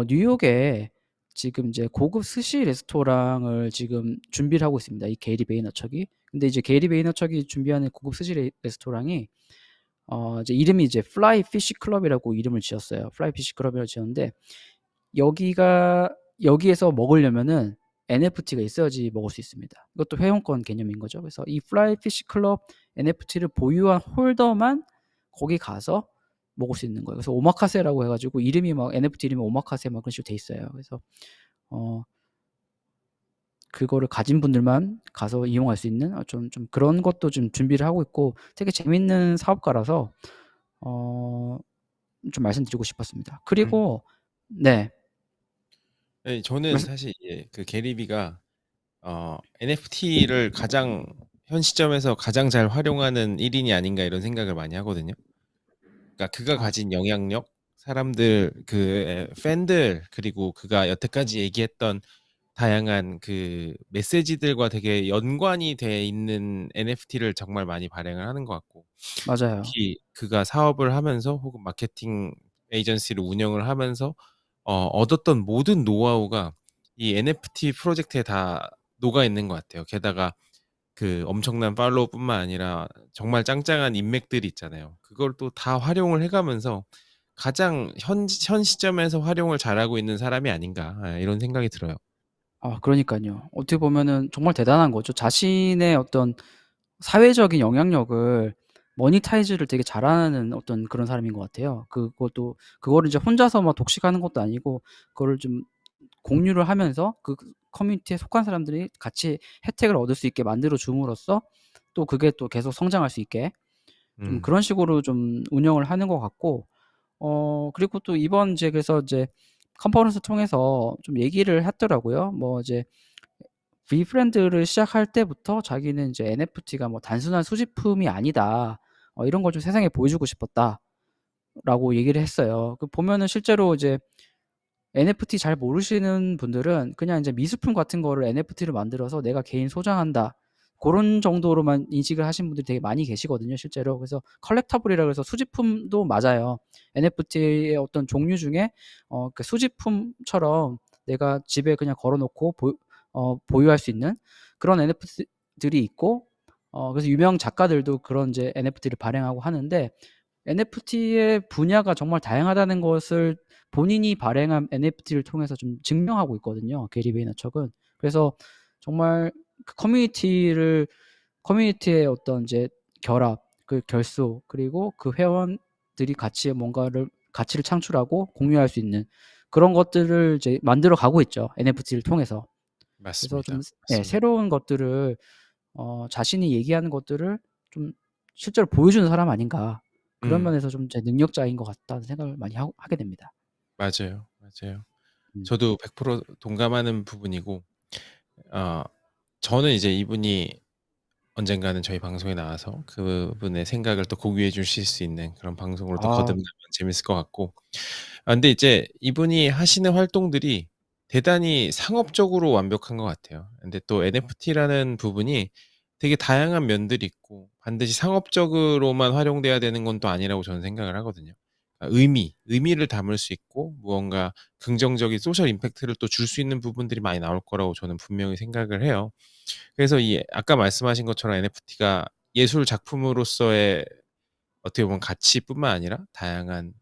뉴욕에 지금 이제 고급 스시 레스토랑을 지금 준비를 하고 있습니다, 이 게리 베이너척이. 근데 이제 게리 베이너척이 준비하는 고급 스시 레스토랑이 이제 이름이 이제 플라이 피쉬 클럽이라고 이름을 지었어요. 플라이 피쉬 클럽이라고 지었는데 여기에서 먹으려면은 NFT가 있어야지 먹을 수 있습니다. 이것도 회원권 개념인 거죠. 그래서 이 플라이 피쉬 클럽 NFT를 보유한 홀더만 거기 가서 먹을 수 있는 거예요. 그래서 오마카세라고 해 가지고 이름이 막 NFT 이름이 오마카세 막 그런 식으로 돼 있어요. 그래서 어 그거를 가진 분들만 가서 이용할 수 있는 좀 그런 것도 좀 준비를 하고 있고 되게 재밌는 사업가라서 어 좀 말씀드리고 싶었습니다.
음.
그리고 네.
예 저는
말씀
사실 이제 그 게리비가 NFT를 가장 현 시점에서 가장 잘 활용하는 1 인이 아닌가 이런 생각을 많이 하거든요. 그러니까 그가
아
가진 영향력, 사람들 팬들 그리고 그가 여태까지 얘기했던 다양한 그 메시지들과 되게 연관이 돼 있는 NFT를 정말 많이 발행을 하는 것 같고
맞아요.
특히 그가 사업을 하면서 혹은 마케팅 에이전시를 운영을 하면서 얻었던 모든 노하우가 이 NFT 프로젝트에 다 녹아 있는 것 같아요. 게다가 그 엄청난 팔로우뿐만 아니라 정말 짱짱한 인맥들이 있잖아요. 그걸 또 다 활용을 해 가면서 가장 현 시점에서 활용을 잘하고 있는 사람이 아닌가 이런 생각이 들어요.
그러니깐요. 어떻게 보면은 정말 대단한 거죠. 자신의 어떤 사회적인 영향력을 모니타이즈를 되게 잘하는 어떤 그런 사람인 것 같아요. 그것도 그거를 이제 혼자서 막 독식하는 것도 아니고 그거를 좀 공유를 하면서 그 커뮤니티에 속한 사람들이 같이 혜택을 얻을 수 있게 만들어 줌으로써 또 그게 또 계속 성장할 수 있게 좀
음.
그런 식으로 좀 운영을 하는 것 같고 그리고 또 이번 이제 그래서 이제 컨퍼런스 통해서 좀 얘기를 했더라고요. 뭐 이제 브이프렌드를 시작할 때부터 자기는 이제 "NFT가 뭐 단순한 수집품이 아니다. 이런 걸 좀 세상에 보여주고 싶었다."라고 얘기를 했어요. 그 보면은 실제로 이제 NFT 잘 모르시는 분들은 그냥 인제 미술품 같은 거를 NFT를 만들어서 '내가 개인 소장한다.' 고런 정도로만 인식을 하신 분들이 되게 많이 계시거든요 실제로. 그래서 컬렉터블이라 그래서 수집품도 맞아요. NFT의 어떤 종류 중에 그 수집품처럼 내가 집에 그냥 걸어 놓고 보유할 수 있는 그런 NFT들이 있고 그래서 유명 작가들도 그런 인제 NFT를 발행하고 하는데 NFT의 분야가 정말 다양하다는 것을 본인이 발행한 NFT를 통해서 좀 증명하고 있거든요, 게리 베이너척은. 그래서 정말 그 커뮤니티의 어떤 이제 결합, 그 결속, 그리고 그 회원들이 같이 뭔가를 가치를 창출하고 공유할 수 있는 그런 것들을 이제 만들어 가고 있죠, NFT를 통해서. 그래서 좀
맞습니다.
예
맞습니다.
새로운 것들을 자신이 얘기하는 것들을 좀 실제로 보여주는 사람 아닌가. 그런
음.
면에서 좀 제 능력자인 것 같다는 생각을 많이 하게 됩니다.
맞아요. 맞아요.
음.
저도 100% 동감하는 부분이고 어 저는 이제 이분이 언젠가는 저희 방송에 나와서 그분의 생각을 또 공유해 주실 수 있는 그런 방송으로 또
아
거듭나면 재밌을 것 같고 근데 이제 이분이 하시는 활동들이 대단히 상업적으로 완벽한 것 같아요. 근데 또 NFT라는 부분이 되게 다양한 면들이 있고 반드시 상업적으로만 활용돼야 되는 건 또 아니라고 저는 생각을 하거든요. 의미를 담을 수 있고 무언가 긍정적인 소셜 임팩트를 또 줄 수 있는 부분들이 많이 나올 거라고 저는 분명히 생각을 해요. 그래서 이 아까 말씀하신 것처럼 NFT가 예술 작품으로서의 어떻게 보면 가치뿐만 아니라 다양한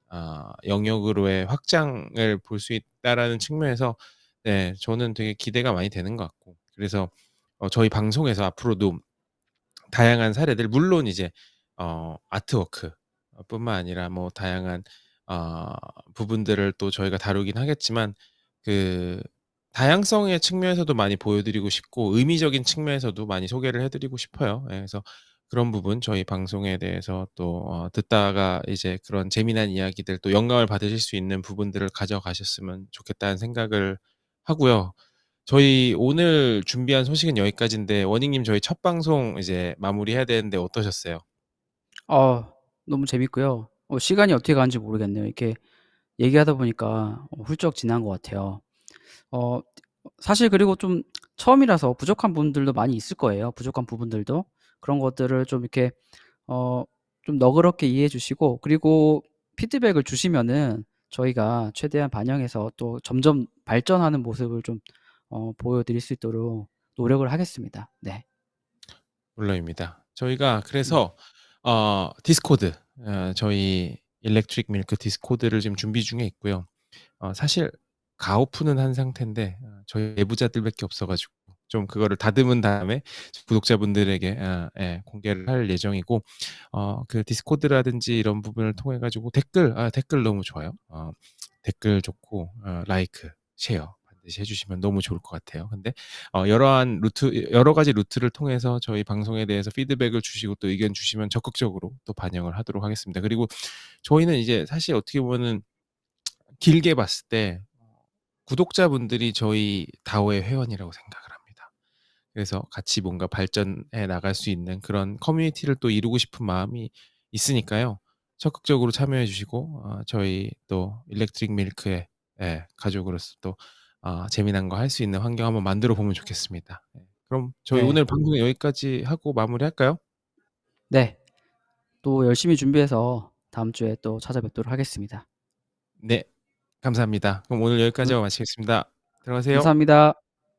영역으로의 확장을 볼 수 있다라는 측면에서 네 저는 되게 기대가 많이 되는 것 같고 그래서 저희 방송에서 앞으로도 다양한 사례들 물론 이제 아트워크 뿐만 아니라 뭐 다양한 어 부분들을 또 저희가 다루긴 하겠지만 그 다양성의 측면에서도 많이 보여드리고 싶고 의미적인 측면에서도 많이 소개를 해 드리고 싶어요. 예 그래서 그런 부분 저희 방송에 대해서 또 듣다가 이제 그런 재미난 이야기들 또 영감을 받으실 수 있는 부분들을 가져가셨으면 좋겠다는 생각을 하고요. 저희 오늘 준비한 소식은 여기까지인데 원익님 저희 첫 방송 이제 마무리해야 되는데 어떠셨어요?
아 너무 재밌고요. 시간이 어떻게 가는지 모르겠네요. 이렇게 얘기하다 보니까 훌쩍 지난 것 같아요. 어 사실 그리고 좀 처음이라서 부족한 부분들도 많이 있을 거예요, 부족한 부분들도. 그런 것들을 좀 이렇게 어 좀 너그럽게 이해해 주시고 그리고 피드백을 주시면은 저희가 최대한 반영해서 또 점점 발전하는 모습을 좀 보여 드릴 수 있도록 노력을 하겠습니다. 네.
물론입니다. 저희가
음.
그래서 디스코드 저희 일렉트릭 밀크 디스코드를 지금 준비 중에 있고요. 사실 가오프는 한 상태인데 저희 내부자들밖에 없어 가지고 좀 그거를 다듬은 다음에 구독자분들에게 예 공개를 할 예정이고 그 디스코드라든지 이런 부분을 통해 가지고 댓글 너무 좋아요. 댓글 좋고 라이크, 쉐어 반드시 해 주시면 너무 좋을 것 같아요. 근데 여러 가지 루트를 통해서 저희 방송에 대해서 피드백을 주시고 또 의견 주시면 적극적으로 또 반영을 하도록 하겠습니다. 그리고 저희는 이제 사실 어떻게 보면은 길게 봤을 때 구독자분들이 저희 다오의 회원이라고 생각을 합니다. 그래서 같이 뭔가 발전해 나갈 수 있는 그런 커뮤니티를 또 이루고 싶은 마음이 있으니까요. 적극적으로 참여해 주시고 저희 또 일렉트릭 밀크의 예 가족으로서 또 재미난 거 할 수 있는 환경 한번 만들어 보면 좋겠습니다. 예. 그럼 저희
네.
오늘 방송 여기까지 하고 마무리할까요?
네. 또 열심히 준비해서 다음 주에 또 찾아뵙도록 하겠습니다.
네. 감사합니다. 그럼 오늘 여기까지
감
하고 마치겠습니다. 들어가세요.
감사합니다.